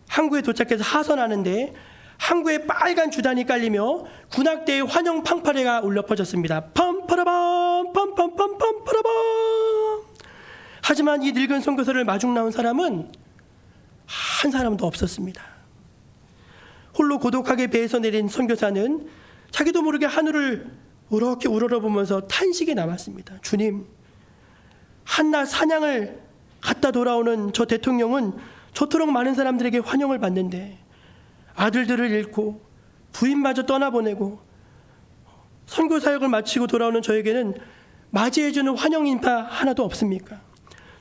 항구에 도착해서 하선하는데 항구에 빨간 주단이 깔리며 군악대의 환영 팡파레가 울려 퍼졌습니다. 팜파라밤 팜팜팜팜파라밤. 하지만 이 늙은 선교사를 마중 나온 사람은 한 사람도 없었습니다. 홀로 고독하게 배에서 내린 선교사는 자기도 모르게 하늘을 이렇게 우러러보면서 탄식이 남았습니다. 주님, 한낮 사냥을 갔다 돌아오는 저 대통령은 저토록 많은 사람들에게 환영을 받는데 아들들을 잃고 부인마저 떠나보내고 선교 사역을 마치고 돌아오는 저에게는 맞이해주는 환영 인파 하나도 없습니까?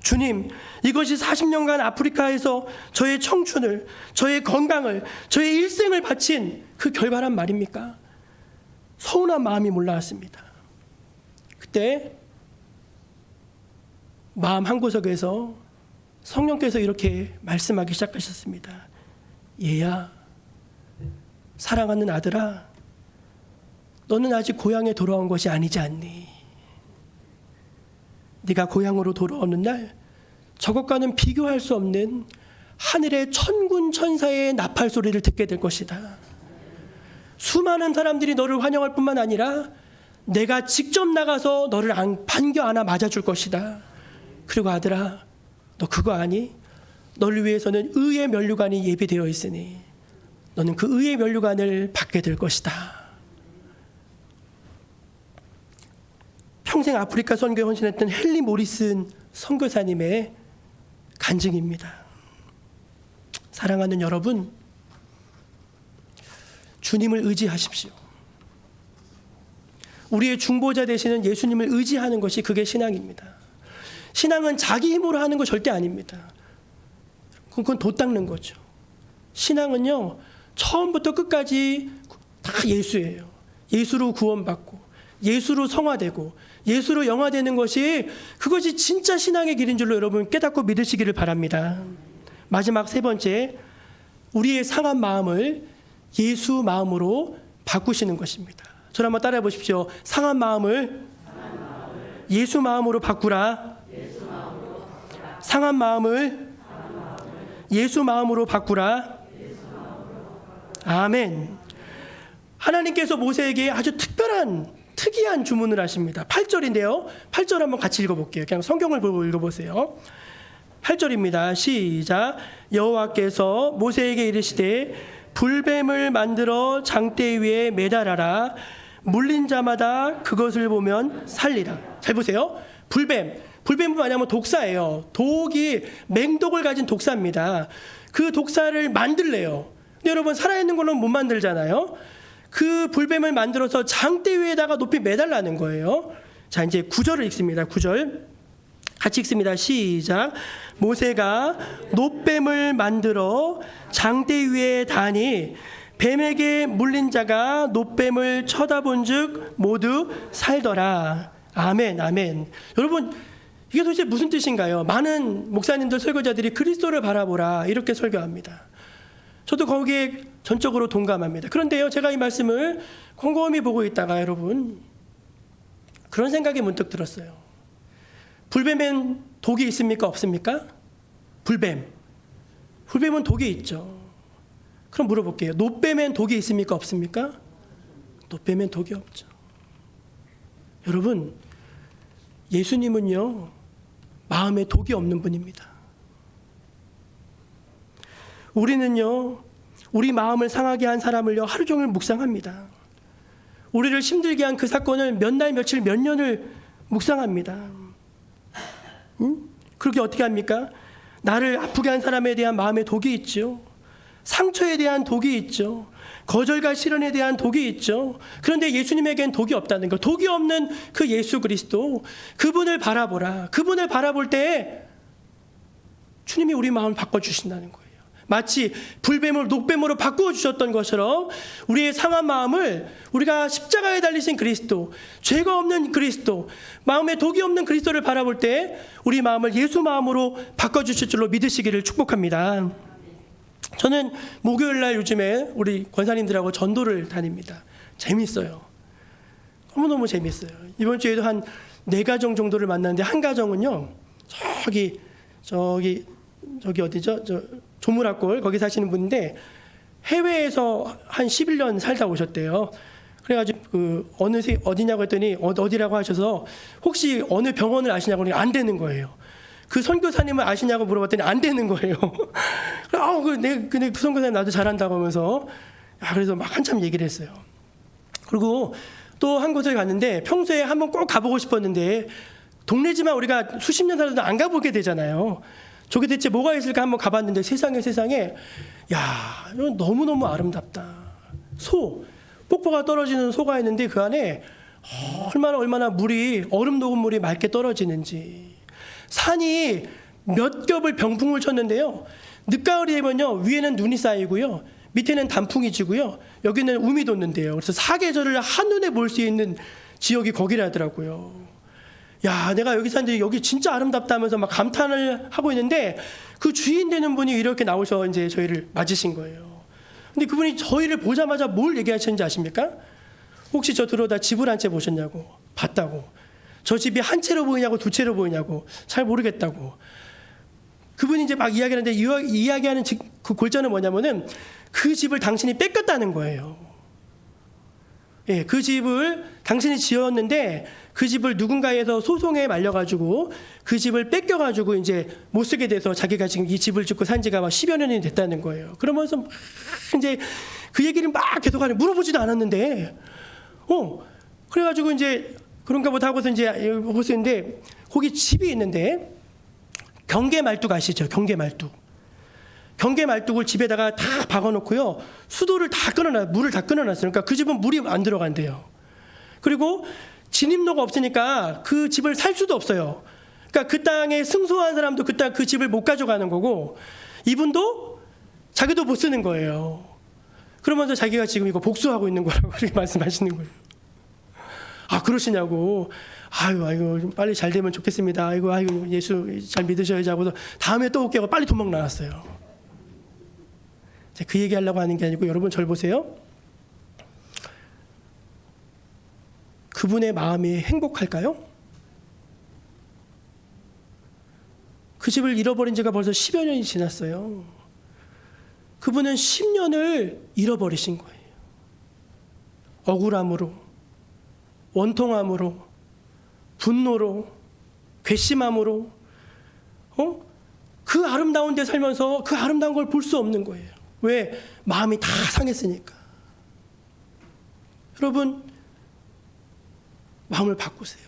주님, 이것이 40년간 아프리카에서 저의 청춘을, 저의 건강을, 저의 일생을 바친 그 결과란 말입니까? 서운한 마음이 몰라왔습니다. 그때 마음 한구석에서 성령께서 이렇게 말씀하기 시작하셨습니다. 얘야, 사랑하는 아들아, 너는 아직 고향에 돌아온 것이 아니지 않니? 네가 고향으로 돌아오는 날 저것과는 비교할 수 없는 하늘의 천군 천사의 나팔 소리를 듣게 될 것이다. 수많은 사람들이 너를 환영할 뿐만 아니라 내가 직접 나가서 너를 반겨 안아 맞아줄 것이다. 그리고 아들아, 너 그거 아니? 너를 위해서는 의의 면류관이 예비되어 있으니 너는 그 의의 면류관을 받게 될 것이다. 평생 아프리카 선교에 헌신했던 헨리 모리슨 선교사님의 간증입니다. 사랑하는 여러분, 주님을 의지하십시오. 우리의 중보자 되시는 예수님을 의지하는 것이 그게 신앙입니다. 신앙은 자기 힘으로 하는 거 절대 아닙니다. 그건 도 닦는 거죠. 신앙은요, 처음부터 끝까지 다 예수예요. 예수로 구원받고, 예수로 성화되고, 예수로 영화되는 것이, 그것이 진짜 신앙의 길인 줄로 여러분 깨닫고 믿으시기를 바랍니다. 마지막 세 번째, 우리의 상한 마음을 예수 마음으로 바꾸시는 것입니다. 저를 한번 따라해 보십시오. 상한 마음을 예수 마음으로 바꾸라. 상한 마음을 예수 마음으로 바꾸라. 아멘. 하나님께서 모세에게 아주 특이한 주문을 하십니다. 8절인데요. 8절 한번 같이 읽어볼게요. 그냥 성경을 보고 읽어보세요. 8절입니다. 시작. 여호와께서 모세에게 이르시되 불뱀을 만들어 장대 위에 매달아라. 물린 자마다 그것을 보면 살리라. 잘 보세요. 불뱀은 뭐냐면 독사예요. 독이 맹독을 가진 독사입니다. 그 독사를 만들래요. 근데 여러분, 살아있는 걸로 못 만들잖아요. 그 불뱀을 만들어서 장대 위에다가 높이 매달라는 거예요. 자, 이제 9절을 읽습니다. 9절 같이 읽습니다. 시작. 모세가 놋뱀을 만들어 장대 위에 다니 뱀에게 물린 자가 놋뱀을 쳐다본 즉 모두 살더라. 아멘, 아멘. 여러분, 이게 도대체 무슨 뜻인가요? 많은 목사님들, 설교자들이 그리스도를 바라보라 이렇게 설교합니다. 저도 거기에 전적으로 동감합니다. 그런데요, 제가 이 말씀을 곰곰이 보고 있다가 여러분, 그런 생각이 문득 들었어요. 불뱀엔 독이 있습니까? 없습니까? 불뱀은 독이 있죠. 그럼 물어볼게요. 놋뱀엔 독이 있습니까? 없습니까? 놋뱀엔 독이 없죠. 여러분, 예수님은요, 마음에 독이 없는 분입니다. 우리는요, 우리 마음을 상하게 한 사람을요, 하루 종일 묵상합니다. 우리를 힘들게 한 그 사건을 몇 날, 며칠, 몇 년을 묵상합니다. 그렇게 어떻게 합니까? 나를 아프게 한 사람에 대한 마음에 독이 있죠. 상처에 대한 독이 있죠. 거절과 실언에 대한 독이 있죠. 그런데 예수님에겐 독이 없다는 거. 독이 없는 그 예수 그리스도, 그분을 바라보라. 그분을 바라볼 때 주님이 우리 마음을 바꿔주신다는 거예요. 마치 불뱀을 놋뱀으로 바꾸어 주셨던 것처럼 우리의 상한 마음을 우리가 십자가에 달리신 그리스도, 죄가 없는 그리스도, 마음에 독이 없는 그리스도를 바라볼 때 우리 마음을 예수 마음으로 바꿔주실 줄로 믿으시기를 축복합니다. 저는 목요일날 요즘에 우리 권사님들하고 전도를 다닙니다. 재밌어요. 너무너무 재밌어요. 이번 주에도 한 4가정 정도를 만났는데, 한 가정은요, 저기 어디죠? 조물학골 거기 사시는 분인데 해외에서 한 11년 살다 오셨대요. 그래가지고 어디냐고 했더니 어디라고 하셔서 혹시 어느 병원을 아시냐고 하니까 안 되는 거예요. 그 선교사님을 아시냐고 물어봤더니 안 되는 거예요. 근데 그 선교사님 나도 잘한다고 하면서 그래서 막 한참 얘기를 했어요. 그리고 또 한 곳을 갔는데 평소에 한번 꼭 가보고 싶었는데 동네지만 우리가 수십 년 살아도 안 가보게 되잖아요. 저게 대체 뭐가 있을까 한번 가봤는데 세상에 야, 이건 너무너무 아름답다. 폭포가 떨어지는 소가 있는데 그 안에 얼마나 얼음 녹은 물이 맑게 떨어지는지, 산이 몇 겹을 병풍을 쳤는데요, 늦가을이 되면요 위에는 눈이 쌓이고요 밑에는 단풍이 지고요 여기는 움이 돋는데요. 그래서 사계절을 한눈에 볼 수 있는 지역이 거기라더라고요. 야, 내가 여기 사는데 여기 진짜 아름답다면서 막 감탄을 하고 있는데 그 주인 되는 분이 이렇게 나오셔 이제 저희를 맞으신 거예요. 근데 그분이 저희를 보자마자 뭘 얘기하셨는지 아십니까? 혹시 저 들어오다 집을 한 채 보셨냐고, 봤다고. 저 집이 한 채로 보이냐고 두 채로 보이냐고 잘 모르겠다고. 그분이 이제 막 이야기하는데 이야기하는 그 골자는 뭐냐면은 그 집을 당신이 뺏겼다는 거예요. 예, 그 집을 당신이 지었는데 그 집을 누군가에서 소송에 말려가지고 그 집을 뺏겨가지고 이제 못 쓰게 돼서 자기가 지금 이 집을 짓고 산 지가 막 10여 년이 됐다는 거예요. 그러면서 막 이제 그 얘기를 막 계속 하는, 물어보지도 않았는데, 그래가지고 이제 그런가 보다 하고서 이제 보시는데 거기 집이 있는데 경계 말뚝 아시죠? 경계 말뚝. 경계 말뚝을 집에다가 다 박아놓고요. 수도를 다 끊어놨, 물을 다 끊어놨어요. 그러니까 그 집은 물이 안 들어간대요. 그리고 진입로가 없으니까 그 집을 살 수도 없어요. 그러니까 그 땅에 승소한 사람도 그 땅, 그 집을 못 가져가는 거고, 이분도 자기도 못 쓰는 거예요. 그러면서 자기가 지금 이거 복수하고 있는 거라고 그렇게 말씀하시는 거예요. 아, 그러시냐고. 아이고, 빨리 잘 되면 좋겠습니다. 아이고, 예수 잘 믿으셔야지 하고서 다음에 또 올게요. 빨리 도망 나왔어요. 그 얘기 하려고 하는 게 아니고, 여러분 절 보세요. 그분의 마음이 행복할까요? 그 집을 잃어버린 지가 벌써 10여 년이 지났어요. 그분은 10년을 잃어버리신 거예요. 억울함으로, 원통함으로, 분노로, 괘씸함으로, 그 아름다운 데 살면서 그 아름다운 걸 볼 수 없는 거예요. 왜? 마음이 다 상했으니까. 여러분, 마음을 바꾸세요.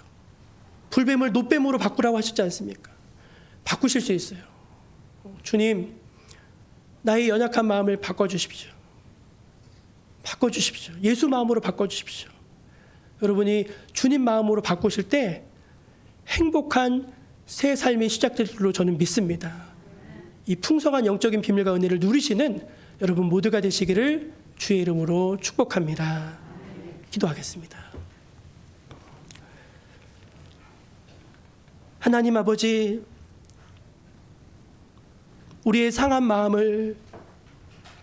불뱀을 노뱀으로 바꾸라고 하셨지 않습니까? 바꾸실 수 있어요. 주님, 나의 연약한 마음을 바꿔주십시오. 바꿔주십시오. 예수 마음으로 바꿔주십시오. 여러분이 주님 마음으로 바꾸실 때 행복한 새 삶이 시작될 줄로 저는 믿습니다. 이 풍성한 영적인 비밀과 은혜를 누리시는 여러분 모두가 되시기를 주의 이름으로 축복합니다. 기도하겠습니다. 하나님 아버지, 우리의 상한 마음을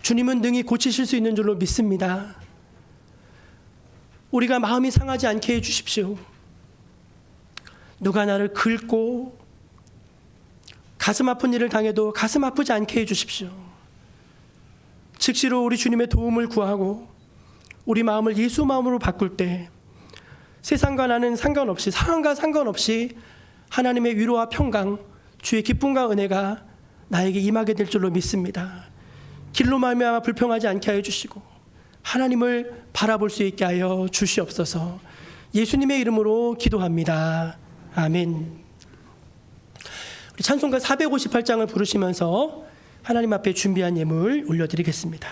주님은 능히 고치실 수 있는 줄로 믿습니다. 우리가 마음이 상하지 않게 해주십시오. 누가 나를 긁고 가슴 아픈 일을 당해도 가슴 아프지 않게 해주십시오. 즉시로 우리 주님의 도움을 구하고 우리 마음을 예수 마음으로 바꿀 때 세상과 나는 상관없이, 상황과 상관없이 하나님의 위로와 평강, 주의 기쁨과 은혜가 나에게 임하게 될 줄로 믿습니다. 길로 말미암아 불평하지 않게 하여 주시고 하나님을 바라볼 수 있게 하여 주시옵소서. 예수님의 이름으로 기도합니다. 아멘. 우리 찬송가 458장을 부르시면서 하나님 앞에 준비한 예물 올려드리겠습니다.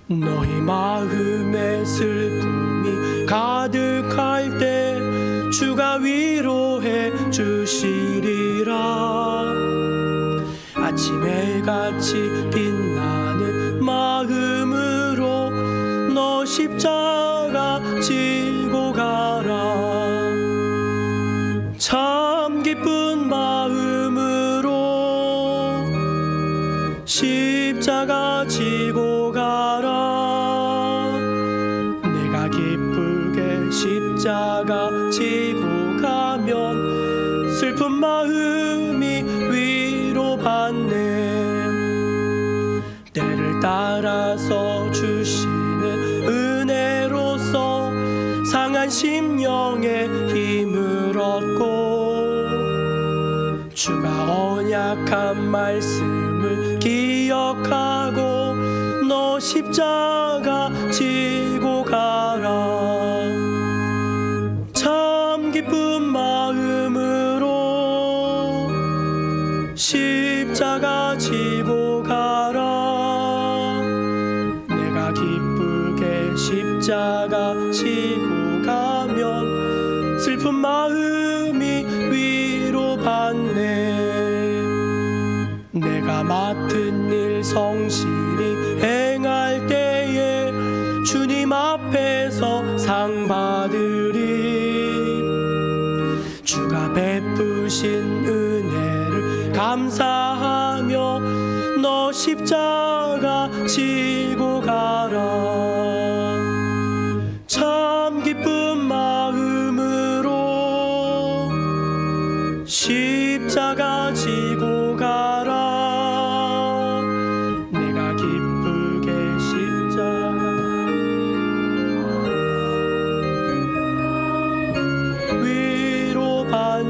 너희 마음에 슬픔이 가득할 때 주가 위로해 주시리라. 아침에 같이 빛나는 마음으로 너 십자가 지고 가라. 참 기쁜 마음으로 십자가 지고 가라. 내가 기쁘게 십자가 지고 가면 슬픈 마음이 위로받네. 때를 따라서 주시는 은혜로서 상한 심령에 힘을 얻고 주가 언약한 말씀을 기억하고 너 십자가 지고 가라. 참 기쁜 마음으로 십자가 지고 가라. 내가 기쁘게 십자가 지고 가면 슬픈 마음이 위로받네. 내가 맡은 일 성실히 행할 때에 주님 앞에서 상 받으리. 주가 베푸신 은혜를 감사하며 너 십자가 지고 가라. 참 기쁜 마음으로 십자가 십자가 지고 가라. 내가 기쁘게 십자가 위로받네.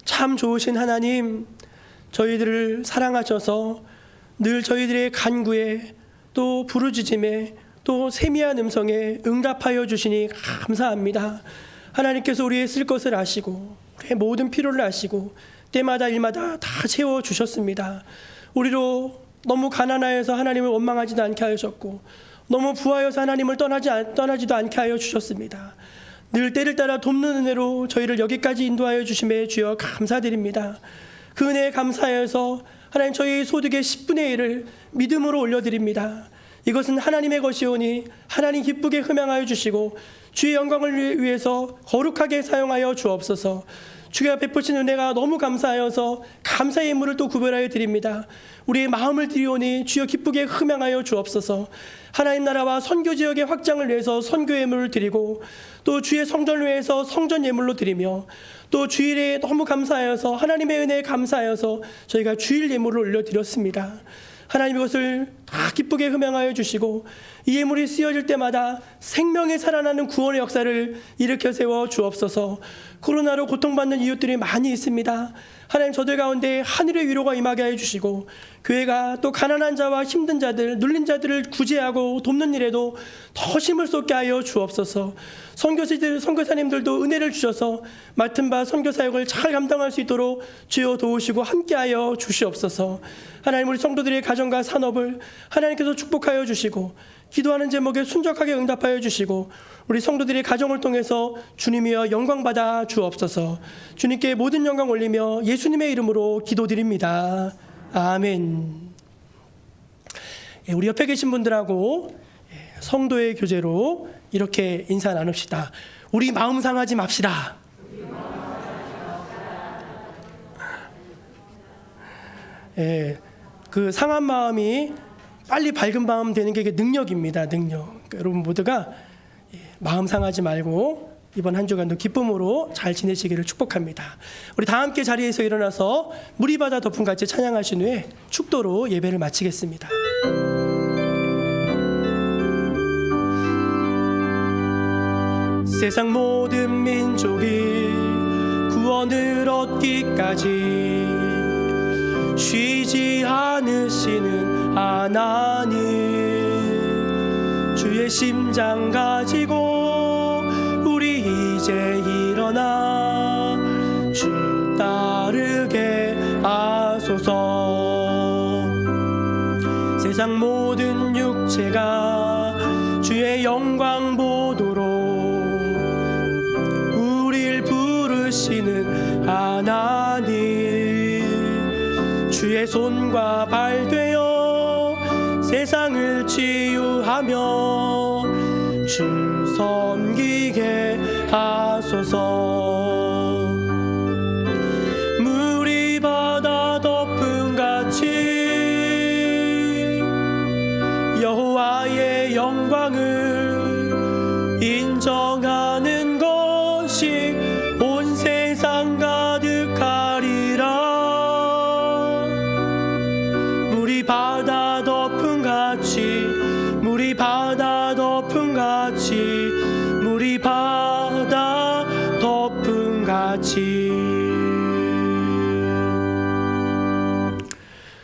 참 좋으신 하나님, 저희들을 사랑하셔서 늘 저희들의 간구에 또 부르짖음에 또 세미한 음성에 응답하여 주시니 감사합니다. 하나님께서 우리의 쓸 것을 아시고 우리의 모든 필요를 아시고 때마다 일마다 다 채워주셨습니다. 우리로 너무 가난하여서 하나님을 원망하지도 않게 하셨고 너무 부하여서 하나님을 떠나지도 않게 하여 주셨습니다. 늘 때를 따라 돕는 은혜로 저희를 여기까지 인도하여 주심에 주여 감사드립니다. 그 은혜에 감사하여서 하나님 저희 소득의 10분의 1을 믿음으로 올려드립니다. 이것은 하나님의 것이오니 하나님 기쁘게 흠양하여 주시고 주의 영광을 위해서 거룩하게 사용하여 주옵소서. 주가 베푸신 은혜가 너무 감사하여서 감사의 예물을 또 구별하여 드립니다. 우리의 마음을 드리오니 주여 기쁘게 흠양하여 주옵소서. 하나님 나라와 선교 지역의 확장을 위해서 선교 예물을 드리고 또 주의 성전을 위해서 성전 예물로 드리며 또 주일에 너무 감사하여서 하나님의 은혜에 감사하여서 저희가 주일 예물을 올려드렸습니다. 하나님 이것을 다 기쁘게 흠양하여 주시고 이 예물이 쓰여질 때마다 생명에 살아나는 구원의 역사를 일으켜 세워 주옵소서. 코로나로 고통받는 이웃들이 많이 있습니다. 하나님 저들 가운데 하늘의 위로가 임하게 해주시고 교회가 또 가난한 자와 힘든 자들, 눌린 자들을 구제하고 돕는 일에도 더 힘을 쏟게 하여 주옵소서. 선교사님들도 은혜를 주셔서 맡은 바 선교사역을 잘 감당할 수 있도록 주여 도우시고 함께하여 주시옵소서. 하나님 우리 성도들의 가정과 산업을 하나님께서 축복하여 주시고 기도하는 제목에 순적하게 응답하여 주시고 우리 성도들의 가정을 통해서 주님이여 영광받아 주옵소서. 주님께 모든 영광 올리며 예수님의 이름으로 기도드립니다. 아멘. 우리 옆에 계신 분들하고 성도의 교제로 이렇게 인사 나눕시다. 우리 마음 상하지 맙시다. 그 상한 마음이 빨리 밝은 마음 되는 게 이게 능력입니다. 능력. 여러분 모두가 마음 상하지 말고 이번 한 주간도 기쁨으로 잘 지내시기를 축복합니다. 우리 다 함께 자리에서 일어나서 물이 바다 덮음 같이 찬양하신 후에 축도로 예배를 마치겠습니다. 세상 모든 민족이 구원을 얻기까지 쉬지 않으시는 하나님, 주의 심장 가지고 우리 이제 일어나 주 따르게 하소서. 세상 모든 육체가 주의 영광 보도록 우릴 부르시는 하나님, 주의 손과 발 되어 세상을 치유하며 주 섬기게 하소서. 물이 바다 덮음 같이 여호와의 영광을 인정하는 것이 온 세상 가득하리라. 물이 바다 덮음 같이, 물이 바다 덮음 같이, 물이 바다 덮음 같이.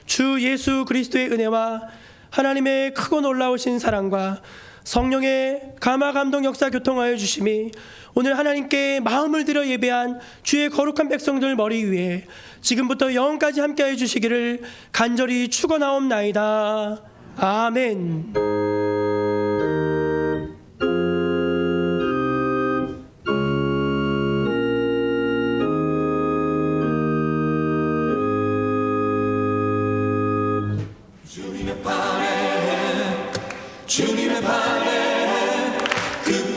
주 예수 그리스도의 은혜와 하나님의 크고 놀라우신 사랑과 성령의 감화 감동 역사 교통하여 주심이 오늘 하나님께 마음을 들여 예배한 주의 거룩한 백성들 머리 위에 지금부터 영원까지 함께하여 주시기를 간절히 축원하옵나이다. 아멘.
주님의 발에 그